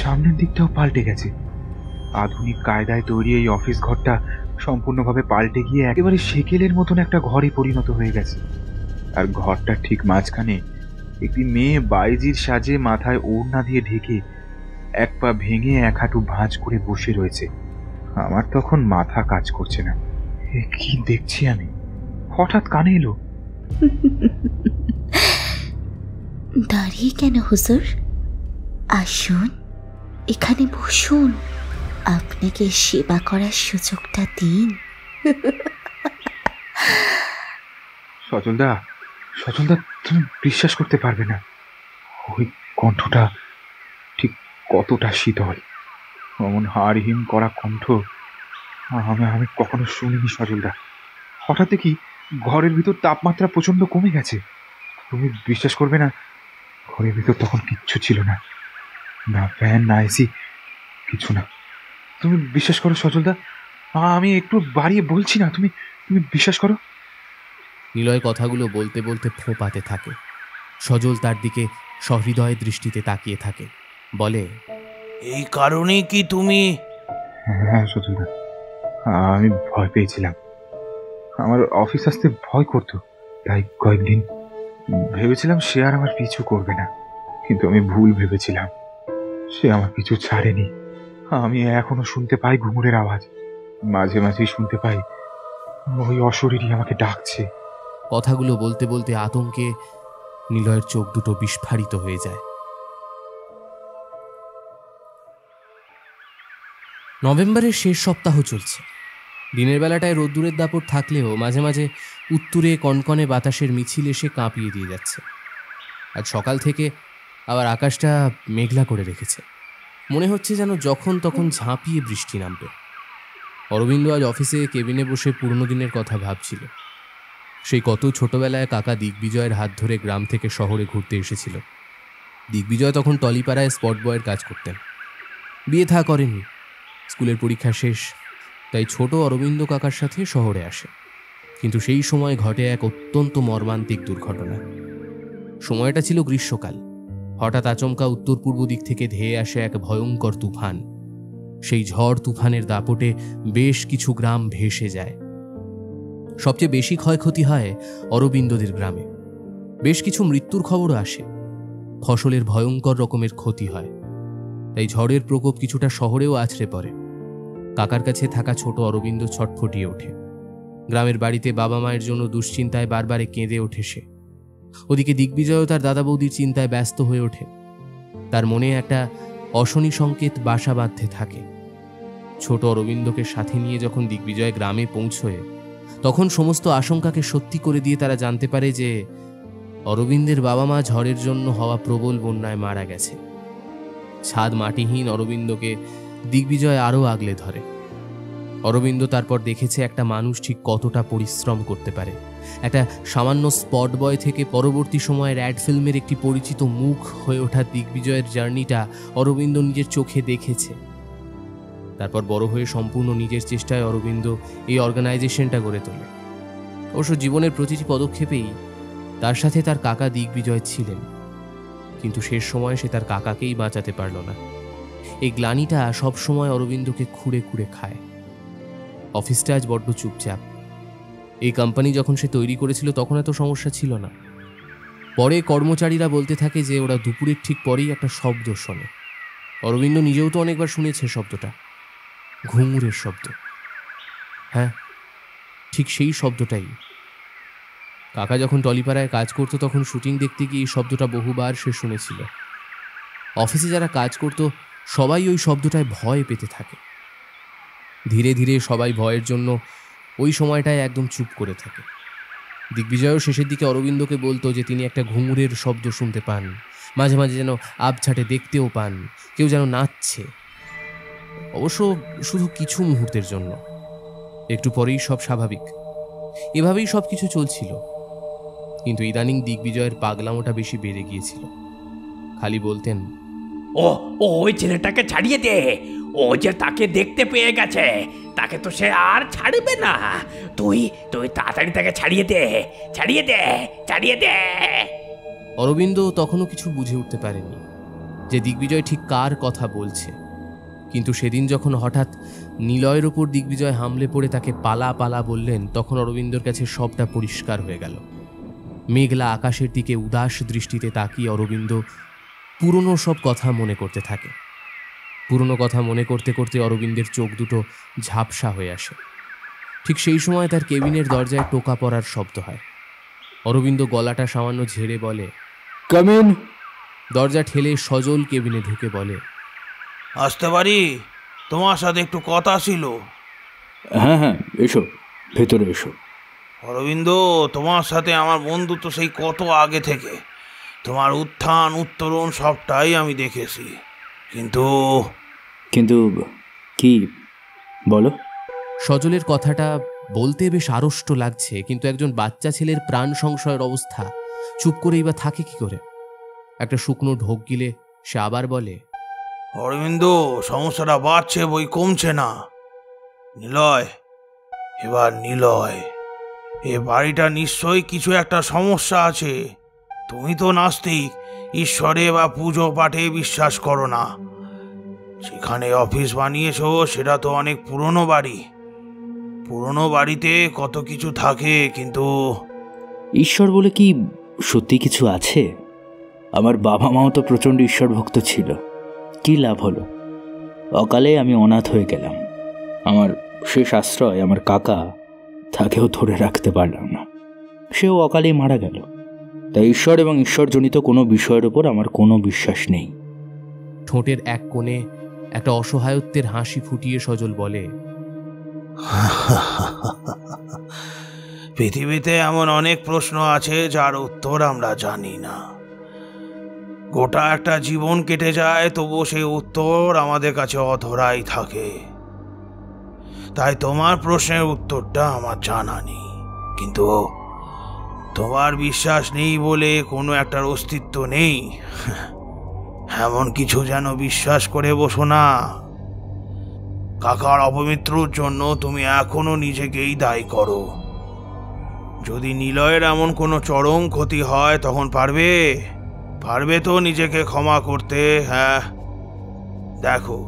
সামনের দিকটাও পাল্টে গেছে। আধুনিক কায়দায় তৈরি এই অফিস ঘরটা সম্পূর্ণভাবে পাল্টে গিয়ে একেবারে সেকেলের মতন একটা ঘরে পরিণত হয়ে গেছে। আর ঘরটার ঠিক মাঝখানে একটি মেয়ে বাইজির সাজে মাথায় ওড়না দিয়ে ঢেকে এক পা ভেঙে এক হাঁটু ভাঁজ করে বসে রয়েছে। আমার তখন মাথা কাজ করছে না। কি দেখছি আমি? হঠাৎ কানে এলো, দাঁড়িয়ে কেন হুজুর, আসুন এখানে বসুন, আপনাকে সেবা করার সুযোগটা দিন। সজলদা তুমি বিশ্বাস করতে পারবে না, ওই কণ্ঠটা ঠিক কতটা শীতল। অমন হাড় হিম করা কণ্ঠ আমি কখনো শুনিনি সজলদা। হঠাৎ দেখি ঘরের ভিতর তাপমাত্রা প্রচন্ড কমে গেছে। তুমি বিশ্বাস করবে না, ঘরের ভিতর তখন কিচ্ছু ছিল না, না ফ্যান না এসি, কিছু না। তুমি বিশ্বাস করো সজলদা, আমি একটু বাড়িয়ে বলছি না, তুমি বিশ্বাস করো। নিলয় কথাগুলো বলতে বলতে ফোঁপাতে থাকে। সজল তার দিকে সহৃদয় দৃষ্টিতে তাকিয়ে থাকে, বলে, এই কারণেই কি তুমি? হ্যাঁ সজলদা, আমি ভয় পেয়েছিলাম। আমার অফিস আসতে ভয় করতো, তাই কয়েকদিন ভেবেছিলাম সে আর আমার পিছু করবে না, কিন্তু আমি ভুল ভেবেছিলাম। সে আমার পিছু ছাড়েনি। আমি এখনো শুনতে পাই ঘুঙুরের আওয়াজ, মাঝে মাঝেই শুনতে পাই ওই অশরীরই আমাকে ডাকছে। কথাগুলো বলতে বলতে আতঙ্কে নিলয়ের চোখ দুটো বিস্ফারিত হয়ে যায়। নভেম্বরের শেষ সপ্তাহ চলছে। দিনের বেলাটায় রোদ্দুরের দাপট থাকলেও মাঝে মাঝে উত্তুরে কনকনে বাতাসের মিছিল এসে কাঁপিয়ে দিয়ে যাচ্ছে। আজ সকাল থেকে আবার আকাশটা মেঘলা করে রেখেছে, মনে হচ্ছে যেন যখন তখন ঝাঁপিয়ে বৃষ্টি নামবে। অরবিন্দ আজ অফিসে কেবিনে বসে পুরনো দিনের কথা ভাবছিল। সেই কত ছোটবেলায় কাকা দিগ্বিজয়ের হাত ধরে গ্রাম থেকে শহরে ঘুরতে এসেছিল। দিগ্বিজয় তখন টলিপাড়ায় স্পট বয়ের কাজ করতেন। বিয়ে থা করেননি, স্কুলের পরীক্ষা শেষ, তাই ছোট অরবিন্দ কাকার সাথে শহরে আসে। কিন্তু সেই সময় ঘটে এক অত্যন্ত মর্মান্তিক দুর্ঘটনা। সময়টা ছিল গ্রীষ্মকাল। হঠাৎ আচমকা উত্তর পূর্ব দিক থেকে ধেয়ে আসে এক ভয়ঙ্কর তুফান। সেই ঝড় তুফানের দাপটে বেশ কিছু গ্রাম ভেসে যায়। সবচেয়ে বেশি ক্ষয়ক্ষতি হয় অরবিন্দদের গ্রামে। বেশ কিছু মৃত্যুর খবরও আসে। ফসলের ভয়ঙ্কর রকমের ক্ষতি হয়। তাই ঝড়ের প্রকোপ কিছুটা শহরেও আছড়ে পড়ে। কাকার কাছে থাকা ছোট অরবিন্দ ছটফটিয়ে ওঠে। গ্রামের বাড়িতে বাবা মায়ের জন্য দুশ্চিন্তায় বারবারে কেঁদে ওঠে সে। ওদিকে দিগ্বিজয়ও তার দাদা বৌদির চিন্তায় ব্যস্ত হয়ে ওঠে। তার মনে একটা অশনি সংকেত বাসা বাঁধতে থাকে। ছোট অরবিন্দকে সাথে নিয়ে যখন দিগ্বিজয় গ্রামে পৌঁছয়, তখন সমস্ত আশঙ্কাকে সত্যি করে দিয়ে তারা জানতে পারে যে অরবিন্দের বাবা মা ঝড়ের জন্য হওয়া প্রবল বন্যায় মারা গেছে। ছাদ মাটিহীন অরবিন্দকে দিগ্বিজয় আরও আগলে ধরে। অরবিন্দ তারপর দেখেছে একটা মানুষ ঠিক কতটা পরিশ্রম করতে পারে। একটা সামান্য স্পট বয় থেকে পরবর্তী সময়ের অ্যাড ফিল্মের একটি পরিচিত মুখ হয়ে ওঠা দিগ্বিজয়ের জার্নিটা অরবিন্দ নিজের চোখে দেখেছে। তারপর বড় হয়ে সম্পূর্ণ নিজের চেষ্টায় অরবিন্দ এই অর্গানাইজেশনটা গড়ে তোলে। অবশ্য জীবনের প্রতিটি পদক্ষেপেই তার সাথে তার কাকা দিগ্বিজয় ছিলেন, কিন্তু শেষ সময় সে তার কাকাকেই বাঁচাতে পারল না। এই গ্লানিটা সবসময় অরবিন্দকে খুঁড়ে খুঁড়ে খায়। অফিসটা আজ বড্ড চুপচাপ। এই কোম্পানি যখন সে তৈরি করেছিল তখন এত সমস্যা ছিল না। পরে কর্মচারীরা বলতে থাকে যে ওরা দুপুরের ঠিক পরেই একটা শব্দ শোনে। অরবিন্দ নিজেও তো অনেকবার শুনেছে শব্দটা, ঘুঙুরের শব্দ। হ্যাঁ, ঠিক সেই শব্দটাই। কাকা যখন টলিপাড়ায় কাজ করতো তখন শুটিং দেখতে গিয়ে এই শব্দটা বহুবার সে শুনেছিল। অফিসে যারা কাজ করত সবাই ওই শব্দটায় ভয় পেতে থাকে। ধীরে ধীরে সবাই ভয়ের জন্য ওই সময়টায় একদম চুপ করে থাকে। দিগ্বিজয়ও শেষের দিকে অরবিন্দকে বলতো যে তিনি একটা ঘুঙুরের শব্দ শুনতে পান, মাঝে মাঝে যেন আবছাটে দেখতেও পান, কেউ যেন নাচছে। অবশ্য শুধু কিছু মুহূর্তের জন্য, একটু পরেই সব স্বাভাবিক। এভাবেই সব কিছু চলছিল। কিন্তু ইদানিং দিগ্বিজয়ের পাগলামোটা বেশি বেড়ে গিয়েছিল। খালি বলতেন, ও ও ওই ছেলেটাকে ছাড়িয়ে দে, ও যে তাকে দেখতে পেয়ে গেছে, তাকে তো সে আর ছাড়বে না। তুই তুই তাড়াতাড়ি তাকে ছাড়িয়ে দে, ছাড়িয়ে দে, ছাড়িয়ে দে। অরবিন্দ তখনও কিছু বুঝে উঠতে পারেনি যে দিগ্বিজয় ঠিক কার কথা বলছে। কিন্তু সেদিন যখন হঠাৎ নিলয়ের ওপর দিগ্বিজয় হামলে পড়ে তাকে পালা পালা বললেন, তখন অরবিন্দর কাছে সবটা পরিষ্কার হয়ে গেল। মেঘলা আকাশের দিকে উদাস দৃষ্টিতে তাকিয়ে অরবিন্দ পুরনো সব কথা মনে করতে থাকে। পুরনো কথা মনে করতে করতে অরবিন্দের চোখ দুটো ঝাপসা হয়ে আসে। ঠিক সেই সময় তার কেবিনের দরজায় টোকা পড়ার শব্দ হয়। অরবিন্দ গলাটা সামান্য ঝেড়ে বলে, কাম ইন। দরজা ঠেলে সজল কেবিনে ঢুকে বলে, আসতে পারি? তোমার সাথে একটু কথা ছিল। হ্যাঁ হ্যাঁ, এসো, ভেতরে এসো। অরবিন্দ, তোমার সাথে আমার বন্ধুত্ব সেই কত আগে থেকে। তোমার উত্থান উত্তরণ সবটাই আমি দেখেছি। কিন্তু কিন্তু কি বলো? সজলের কথাটা বলতে বেশ আড়ষ্ট লাগছে, কিন্তু একজন বাচ্চা ছেলের প্রাণ সংশয়ের অবস্থা, চুপ করেই বা থাকে কি করে। একটা শুকনো ঢোক গিলে সে আবার বলে, অরবিন্দ, সমস্যাটা বাড়ছে বই কমছে না। নিলয়, এবার নিলয়, এ বাড়িটা নিশ্চয়ই কিছু একটা সমস্যা আছে। তুমি তো নাস্তিক, ঈশ্বরে বা পুজো পাঠে বিশ্বাস করো না। যেখানে অফিস বানিয়েছো সেটা তো অনেক পুরনো বাড়ি। পুরনো বাড়িতে কত কিছু থাকে, কিন্তু ঈশ্বর বলে কি সত্যি কিছু আছে? আমার বাবা মাও তো প্রচণ্ড ঈশ্বর ভক্ত ছিল। কি লাভ হলো? অকালে আমি অনাথ হয়ে গেলাম। আমার শেষ আশ্রয় আমার কাকা, তাকেও ধরে রাখতে পারলাম না, সেও অকালেই মারা গেল। তাই ঈশ্বর এবং ঈশ্বরজনিত কোনো বিষয়ের ওপর আমার কোনো বিশ্বাস নেই। ঠোঁটের এক কোণে একটা অসহায়ত্বের হাসি ফুটিয়ে সজল বলে, পৃথিবীতে এমন অনেক প্রশ্ন আছে যার উত্তর আমরা জানি না। গোটা একটা জীবন কেটে যায়, তবুও সেই উত্তর আমাদের কাছে অধরাই থাকে। তাই তোমার প্রশ্নের উত্তরটা আমার জানা নেই, কিন্তু তোমার বিশ্বাস নেই বলে কোনো একটার অস্তিত্ব নেই এমন কিছু যেন বিশ্বাস করে বসো না। কাকার অপমৃত্যুর জন্য তুমি এখনো নিজেকেই দায়ী করো। যদি নিলয়ের এমন কোনো চরম ক্ষতি হয় তখন পারবে তো নিজেকে ক্ষমা করতে? হ্যাঁ, দেখো,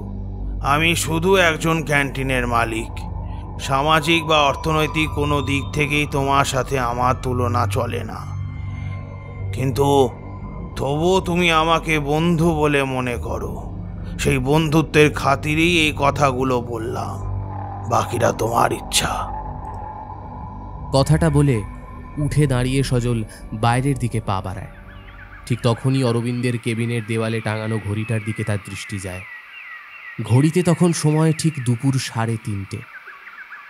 আমি শুধু একজন ক্যান্টিনের মালিক। সামাজিক বা অর্থনৈতিক কোনো দিক থেকেই তোমার সাথে আমার তুলনা চলে না, কিন্তু তবুও তুমি আমাকে বন্ধু বলে মনে করো। সেই বন্ধুত্বের খাতিরেই এই কথাগুলো বললাম, বাকিটা তোমার ইচ্ছা। কথাটা বলে উঠে দাঁড়িয়ে সজল বাইরের দিকে পা বাড়ায়। ঠিক তখনই অরবিন্দের কেবিনের দেওয়ালে টাঙানো ঘড়িটার দিকে তার দৃষ্টি যায়। ঘড়িতে তখন সময় ঠিক দুপুর 3:30।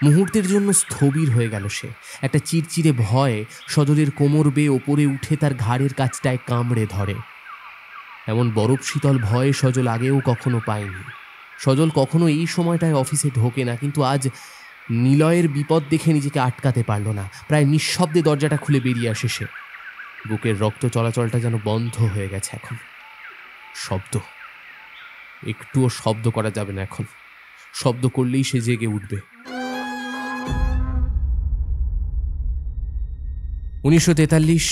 মুহূর্তের জন্য স্থবির হয়ে গেল সে। একটা চিরচিরে ভয় সজলের কোমর বেয়ে ওপরে উঠে তার ঘাড়ের কাছটায় কামড়ে ধরে। এমন বরফ শীতল ভয় সজল আগেও কখনো পায়নি। সজল কখনো এই সময়টায় অফিসে ঢোকে না, কিন্তু আজ নিলয়ের বিপদ দেখে নিজেকে আটকাতে পারল না। প্রায় নিঃশব্দে দরজাটা খুলে বেরিয়ে আসে সে। বুকের রক্ত চলাচলটা যেন বন্ধ হয়ে গেছে এখন। একটুও শব্দ করা যাবে না এখন। শব্দ করলেই সে জেগে উঠবে। 1943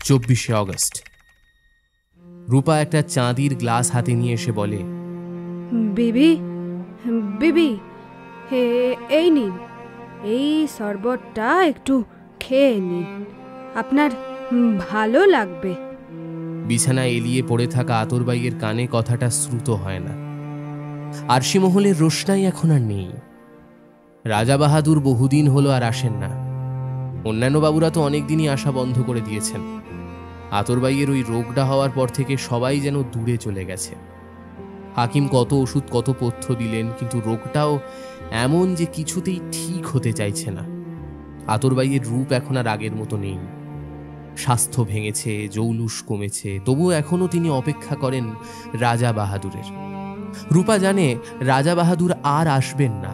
24শে অগস্ট। রূপা একটা চাঁদির গ্লাস হাতে নিয়ে এসে বলে, বিবি, এই নিন, এই শরবতটা একটু খেয়ে নিন, আপনার ভালো লাগবে। বিছানায় এলিয়ে পড়ে থাকা আতরবাইয়ের কানে কথাটা শ্রুত হয় না। আরশিমহলের রোশনাই এখন আর নেই। রাজা বাহাদুর বহুদিন হলো আর আসেন না। অন্যান্য বাবুরা তো অনেকদিনই আসা বন্ধ করে দিয়েছেন। আতরবাইয়ের ওই রোগটা হওয়ার পর থেকে সবাই যেন দূরে চলে গেছে। হাকিম কত ওষুধ কত পথ্য দিলেন, কিন্তু রোগটাও এমন যে কিছুতেই ঠিক হতে চাইছে না। আতরবাইয়ের রূপ এখন আর আগের মতো নেই। স্বাস্থ্য ভেঙেছে, জৌলুস কমেছে, তবুও এখনো তিনি অপেক্ষা করেন রাজা বাহাদুরের। রূপা জানে রাজা বাহাদুর আর আসবেন না।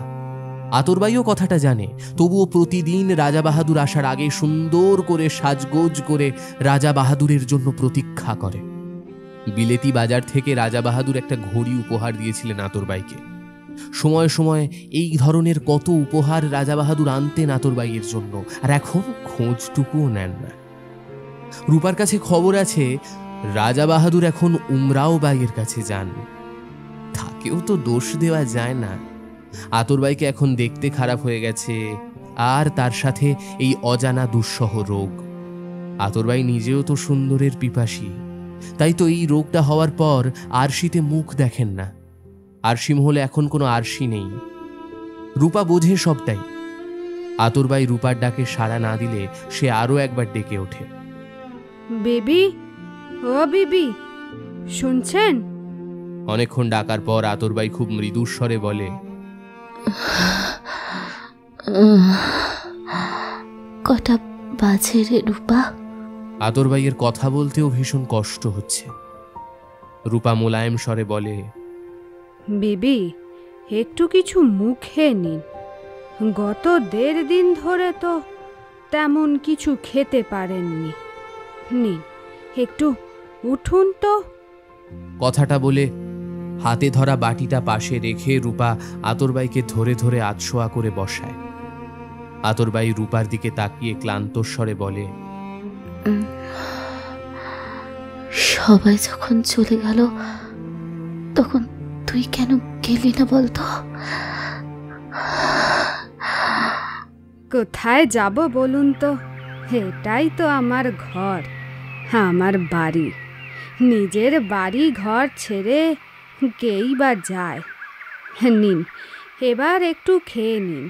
আতরবাইও কথাটা জানে, তবুও প্রতিদিন রাজা বাহাদুর আসার আগে সুন্দর করে সাজগোজ করে রাজা বাহাদুরের জন্য প্রতীক্ষা করে। বিলেতি বাজার থেকে রাজা বাহাদুর একটা ঘড়ি উপহার দিয়েছিলেন আতরবাইকে। সময় সময় এই ধরনের কত উপহার রাজা বাহাদুর আনতেন আতরবাইয়ের জন্য, আর এখন খোঁজটুকুও নেন না। রূপার কাছে খবর আছে রাজা বাহাদুর এখন উমরাও বাইয়ের কাছে যান। তাকেও তো দোষ দেওয়া যায় না। আতরবাইকে এখন দেখতে খারাপ হয়ে গেছে, আর তার সাথে এই অজানা দুঃসহ রোগ। আতরবাই নিজেও তো সুন্দরের পিপাসী, তাই তো এই রোগটা হওয়ার পর আরশিতে মুখ দেখেন না। আরশি মহলে এখন কোনো আরশি নেই। রূপা বোঝে সবটাই। আতরবাই রূপার ডাকে সাড়া না দিলে সে আরো একবার ডেকে ওঠে, বেবি, ও বেবি, শুনছেন? অনেকক্ষণ ডাকার পর আতরবাই খুব মৃদুর স্বরে বলে, কটা বাজে রে রূপা? আতরবাইয়ের কথা বলতেও ভীষণ কষ্ট হচ্ছে। রূপা মোলায়েম স্বরে বলে, বেবি, একটু কিছু মুখে নিন। গত 1.5 দিন ধরে তো তেমন কিছু খেতে পারেননি। নিন, একটু উঠুন তো। কথাটা বলে হাতে ধরা বাটিটা পাশে রেখে রূপা আতরবাইকে ধরে ধরে আধশোয়া করে বসায়। আতরবাই রূপার দিকে তাকিয়ে ক্লান্ত স্বরে বলে, সবাই যখন চলে গেল তখন তুই তুই কেন গেলি না বলতো? কোথায় যাব বলুন তো? এটাই তো আমার ঘর, আমার বাড়ি। নিজের বাড়ি ঘর ছেড়ে কেই বা যায়? নিন, এবার একটু খেয়ে নিন।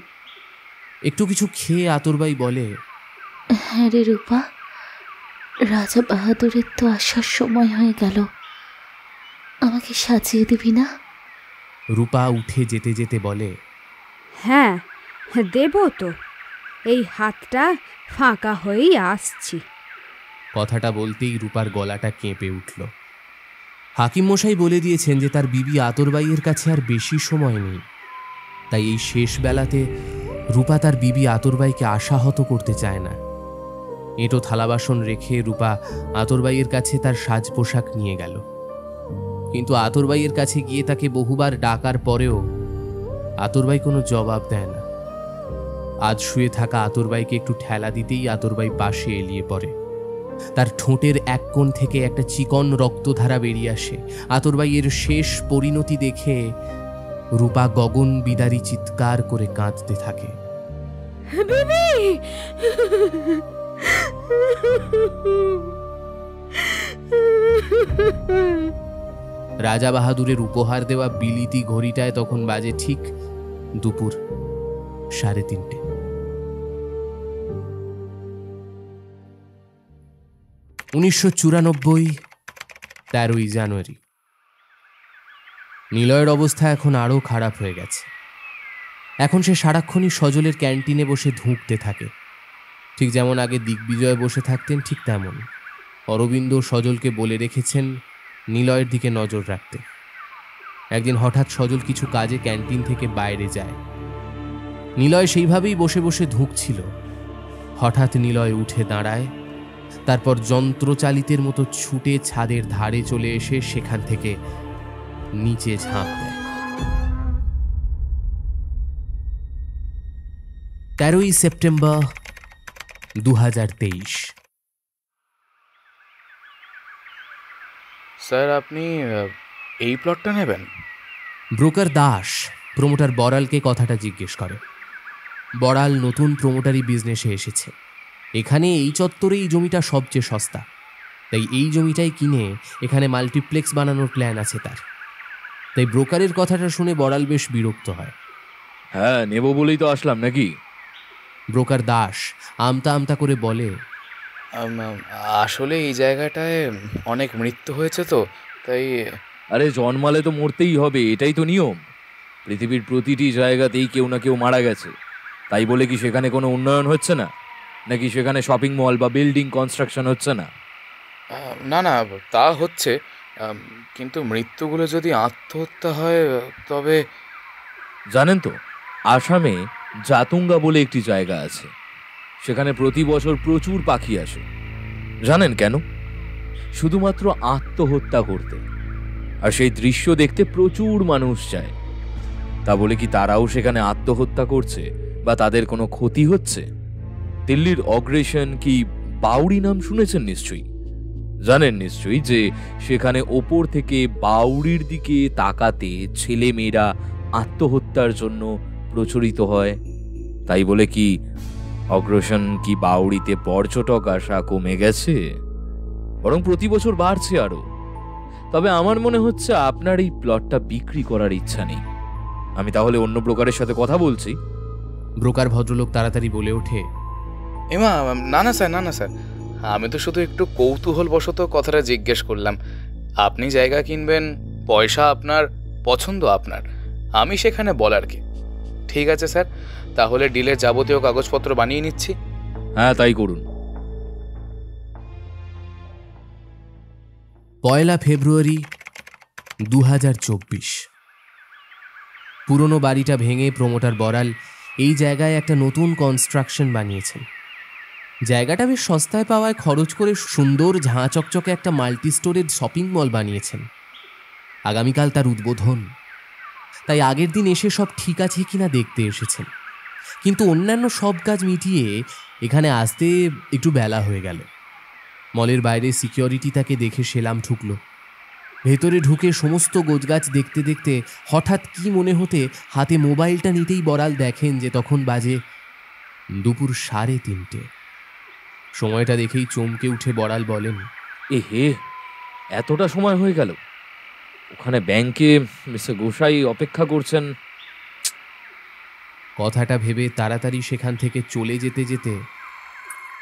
একটু কিছু খেয়ে আতরবাই বলে, হ্যাঁ রে রূপা, রাজা বাহাদুরের তো আসার সময় হয়ে গেল, আমাকে সাজিয়ে দিবি না? রূপা উঠে যেতে যেতে বলে, হ্যাঁ দেব তো, এই হাতটা ফাঁকা হয়েই আসছি। কথাটা বলতেই রূপার গলাটা কেঁপে উঠল। হাকিম মশাই বলে দিয়েছেন যে তার বিবি আতরবাইয়ের কাছে আর বেশি সময় নেই, তাই এই শেষ বেলাতে রূপা তার বিবি আতরবাইকে আশাহত করতে চায় না। এঁটো থালা বাসন রেখে রূপা আতরবাইয়ের কাছে তার সাজ পোশাক নিয়ে গেল, কিন্তু আতরবাইয়ের কাছে গিয়ে তাকে বহুবার ডাকার পরেও আতরবাই কোনো জবাব দেয় না। আজ শুয়ে থাকা আতরবাইকে একটু ঠেলা দিতেই আতরবাই পাশে এলিয়ে পড়ে। তার ঠোঁটের এক কোণ থেকে একটা চিকন রক্তধারা বেরিয়ে আসে। আতরবাইয়ের শেষ পরিণতি দেখে রূপা গগন বিদারী চিৎকার করে কাঁদতে থাকে। রাজা বাহাদুরের উপহার দেওয়া বিলিতি ঘড়িটায় তখন বাজে ঠিক দুপুর 3:30। 1994, 13ই জানুয়ারি। নিলয়ের অবস্থা এখন আরও খারাপ হয়ে গেছে। এখন সে সারাক্ষণই সজলের ক্যান্টিনে বসে ধুঁকতে থাকে, ঠিক যেমন আগে দিগ্বিজয় বসে থাকতেন ঠিক তেমন। অরবিন্দ সজলকে বলে রেখেছেন নিলয়ের দিকে নজর রাখতে। একদিন হঠাৎ সজল কিছু কাজে ক্যান্টিন থেকে বাইরে যায়। নিলয় সেইভাবেই বসে বসে ধুঁকছিল। হঠাৎ নিলয় উঠে দাঁড়ায়, তারপর যন্ত্রচালিতের মতো ছুটে ছাদের ধারে চলে এসে সেখান থেকে নিচে ঝাঁপ দেয়। 13ই সেপ্টেম্বর 2023। স্যার, আপনি এই প্লটটা নেবেন? ব্রোকার দাস প্রমোটার বড়ালকে কথাটা জিজ্ঞেস করে। বড়াল নতুন প্রমোটারি বিজনেসে এসেছে। এখানে এই চত্বরে এই জমিটা সবচেয়ে সস্তা, তাই এই জমিটাই কিনে এখানে মাল্টিপ্লেক্স বানানোর প্ল্যান আছে তার। তাই ব্রোকারের কথাটা শুনে বড়াল বেশ বিরক্ত হয়। হ্যাঁ, নেব বলেই তো আসলাম নাকি? ব্রোকার দাস আমতা আমতা করে বলে, আসলে এই জায়গাটায় অনেক মৃত্যু হয়েছে তো, তাই। আরে জন্মালে তো মরতেই হবে, এটাই তো নিয়ম। পৃথিবীর প্রতিটি জায়গাতেই কেউ না কেউ মারা গেছে, তাই বলে কি সেখানে কোনো উন্নয়ন হচ্ছে না? নাকি সেখানে শপিং মল বা বিল্ডিং কনস্ট্রাকশন হচ্ছে না? না না, তা হচ্ছে, কিন্তু মৃত্যুগুলো যদি আত্মহত্যা হয় তবে। জানেন তো, আসামে জাতুঙ্গা বলে একটি জায়গা আছে। সেখানে প্রতি বছর প্রচুর পাখি আসে। জানেন কেন? শুধুমাত্র আত্মহত্যা করতে। আর সেই দৃশ্য দেখতে প্রচুর মানুষ যায়। তা বলে কি তারাও সেখানে আত্মহত্যা করছে বা তাদের কোনো ক্ষতি হচ্ছে? দিল্লির অগ্রেশন কি বাউরি নাম শুনেছেন নিশ্চয়ই। জানেন নিশ্চয়ই যে সেখানে ওপর থেকে বাউরির দিকে তাকাতে ছেলে মেয়েরা আত্মহত্যার জন্য প্রচলিত হয়। তাই বলে কি অগ্রসন কি বাউরিতে পর্যটক আসা কমে গেছে? বরং প্রতি বছর বাড়ছে আরো। তবে আমার মনে হচ্ছে আপনার এই প্লটটা বিক্রি করার ইচ্ছা নেই। আমি তাহলে অন্য ব্রোকারের সাথে কথা বলছি। ব্রোকার ভদ্রলোক তাড়াতাড়ি বলে ওঠে, এমা না না স্যার, না না স্যার, আমি তো শুধু একটু কৌতূহলবশত কথাটা জিজ্ঞেস করলাম। আপনি জায়গা কিনবেন, পয়সা আপনার, পছন্দ আপনার, আমি সেখানে বলার কি? ঠিক আছে স্যার, তাহলে ডিলের যাবতীয় কাগজপত্র বানিয়ে নিচ্ছি। হ্যাঁ, তাই করুন। 1 ফেব্রুয়ারি 2024। পুরনো বাড়িটা ভেঙে প্রমোটার বড়াল এই জায়গায় একটা নতুন কনস্ট্রাকশন বানিয়েছেন। জায়গাটা বেশ সস্তায় পাওয়ায় খরচ করে সুন্দর ঝাঁ চকচকে একটা মাল্টি স্টোরেজ শপিং মল বানিয়েছেন। আগামীকাল তার উদ্বোধন, তাই আগের দিন এসে সব ঠিক আছে কিনা দেখতে এসেছেন। কিন্তু অন্যান্য সব কাজ মিটিয়ে এখানে আসতে একটু বেলা হয়ে গেল। মলের বাইরে সিকিউরিটি তাকে দেখে সেলাম ঠুকল। ভেতরে ঢুকে সমস্ত গোছগাছ দেখতে দেখতে হঠাৎ কি মনে হতে হাতে মোবাইলটা নিতেই বড়াল দেখেন যে তখন বাজে দুপুর 3:30। সময়টা দেখেই চমকে উঠে বড়াল বলেন, এ হে, এতটা সময় হয়ে গেল? ওখানে ব্যাংকে মিস্টার গোসাই অপেক্ষা করছেন। কথাটা ভেবে তাড়াতাড়ি সেখান থেকে চলে যেতে যেতে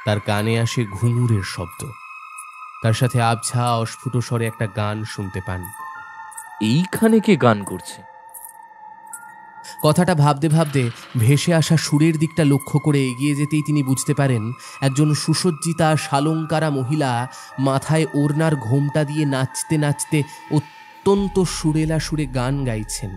তার কানে আসে ঘুঙুরের শব্দ। তার সাথে আবছা অস্ফুট স্বরে একটা গান শুনতে পান। এইখানে কে গান করছে? কথাটা ভাবতে ভাবতে ভেসে আসা সুরের দিকটা লক্ষ্য করে এগিয়ে যেতেই তিনি বুঝতে পারেন একজন সুসজ্জিতা শালঙ্কারা মহিলা মাথায় ওড়নার ঘোমটা দিয়ে নাচতে নাচতে অত্যন্ত সুরেলা সুরে গান গাইছেন।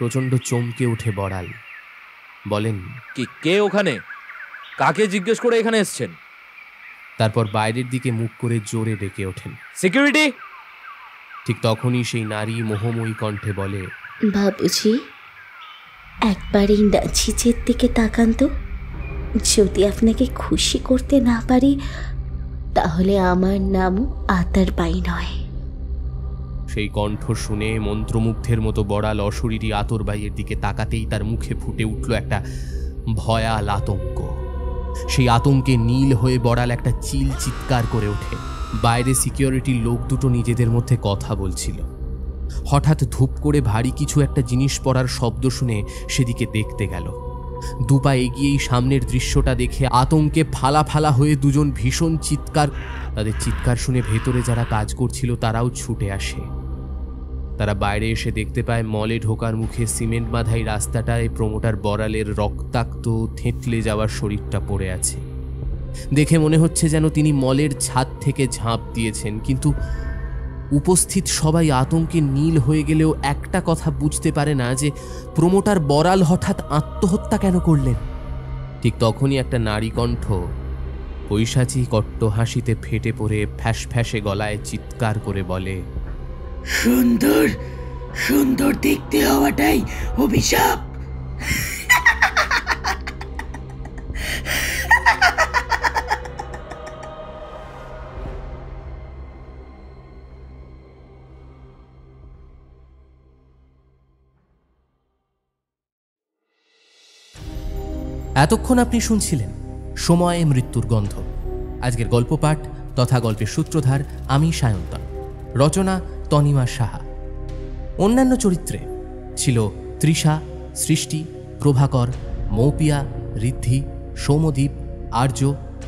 প্রচণ্ড চমকে উঠে বড়াল, বলেন, কে ওখানে? কাকে জিজ্ঞেস করে এখানে এসছেন? তারপর বাইরের দিকে মুখ করে জোরে ডেকে ওঠেন, সিকিউরিটি! ঠিক তখনই সেই নারী মোহময়ী কণ্ঠে বলে, বাবুজি, একবার এই নাচিচের দিকে তাকান তো। যদি আপনাকে খুশি করতে না পারি তাহলে আমার নাম আতার বাই নয়। সেই কণ্ঠ শুনে মন্ত্রমুগ্ধের মতো বড়াল অশরীরী আতরবাইয়ের দিকে তাকাতেই তার মুখে ফুটে উঠল একটা ভয়াল আতঙ্ক। সেই আতঙ্কে নীল হয়ে বড়াল একটা চিৎকার করে ওঠে। বাইরে সিকিউরিটির লোক দুটো নিজেদের মধ্যে কথা বলছিল। হঠাৎ ধূপ করে ভারী কিছু একটা জিনিস পড়ার শব্দ শুনে সেদিকে দেখতে গেল। দুপা এগিয়েই সামনের দৃশ্যটা দেখে আতঙ্কে ফালা ফালা হয়ে দুজন ভীষণ চিৎকার। তাদের চিৎকার শুনে ভেতরে যারা কাজ করছিল তারাও ছুটে আসে। তারা বাইরে এসে দেখতে পায় মলে ঢোকার মুখে সিমেন্ট বাঁধাই রাস্তাটায় প্রমোটার বড়ালের রক্তাক্ত থেঁতলে যাওয়ার শরীরটা পড়ে আছে। দেখে মনে হচ্ছে যেন তিনি মলের ছাদ থেকে ঝাঁপ দিয়েছেন। কিন্তু উপস্থিত সবাই আতঙ্কে নীল হয়ে গেলেও একটা কথা বুঝতে পারে না যে প্রমোটার বড়াল হঠাৎ আত্মহত্যা কেন করলেন। ঠিক তখনই একটা নারী কণ্ঠ পৈশাচিক কট্ট হাসিতে ফেটে পড়ে ফ্যাস ফ্যাসে গলায় চিৎকার করে বলে, সুন্দর সুন্দর দেখতে হওয়াটাই অভিশাপ। এতক্ষণ আপনি শুনছিলেন সময়ে মৃত্যুর গন্ধ। আজকের গল্প পাঠ তথা গল্পের সূত্রধার আমি সায়ন্তন, রচনা তনিমা সাহা। অন্যান্য চরিত্রে ছিল তৃষা, সৃষ্টি, প্রভাকর, মৌপিয়া, ঋদ্ধি, সৌমদ্বীপ, আর্য,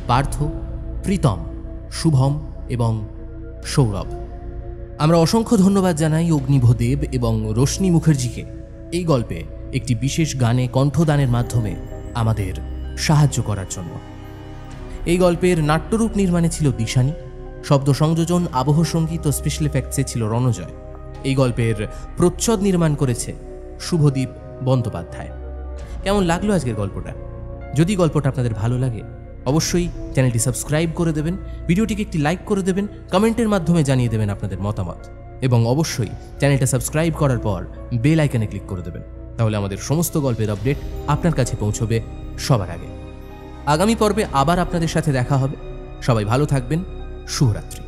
পার্থ, প্রীতম, শুভম এবং সৌরভ। আমরা অসংখ্য ধন্যবাদ জানাই অগ্নিভদেব এবং রোশনি মুখার্জিকে এই গল্পে একটি বিশেষ গানে কণ্ঠদানের মাধ্যমে আমাদের সাহায্য করার জন্য। এই গল্পের নাট্যরূপ নির্মাণে ছিল দিশানি, শব্দ সংযোজন, আবহ সঙ্গীত ও স্পেশাল এফেক্টসে ছিল রণজয়। এই গল্পের প্রচ্ছদ নির্মাণ করেছে শুভদীপ বন্দ্যোপাধ্যায়। কেমন লাগলো আজকের গল্পটা? যদি গল্পটা আপনাদের ভালো লাগে অবশ্যই চ্যানেলটি সাবস্ক্রাইব করে দেবেন, ভিডিওটিকে একটি লাইক করে দেবেন, কমেন্টের মাধ্যমে জানিয়ে দেবেন আপনাদের মতামত এবং অবশ্যই চ্যানেলটা সাবস্ক্রাইব করার পর বেল আইকনে ক্লিক করে দেবেন। তাহলে আমাদের সমস্ত গল্পের আপডেট আপনার কাছে পৌঁছবে সবার আগে। আগামী পর্বে আবার আপনাদের সাথে দেখা হবে। সবাই ভালো থাকবেন। শুভরাত্রি।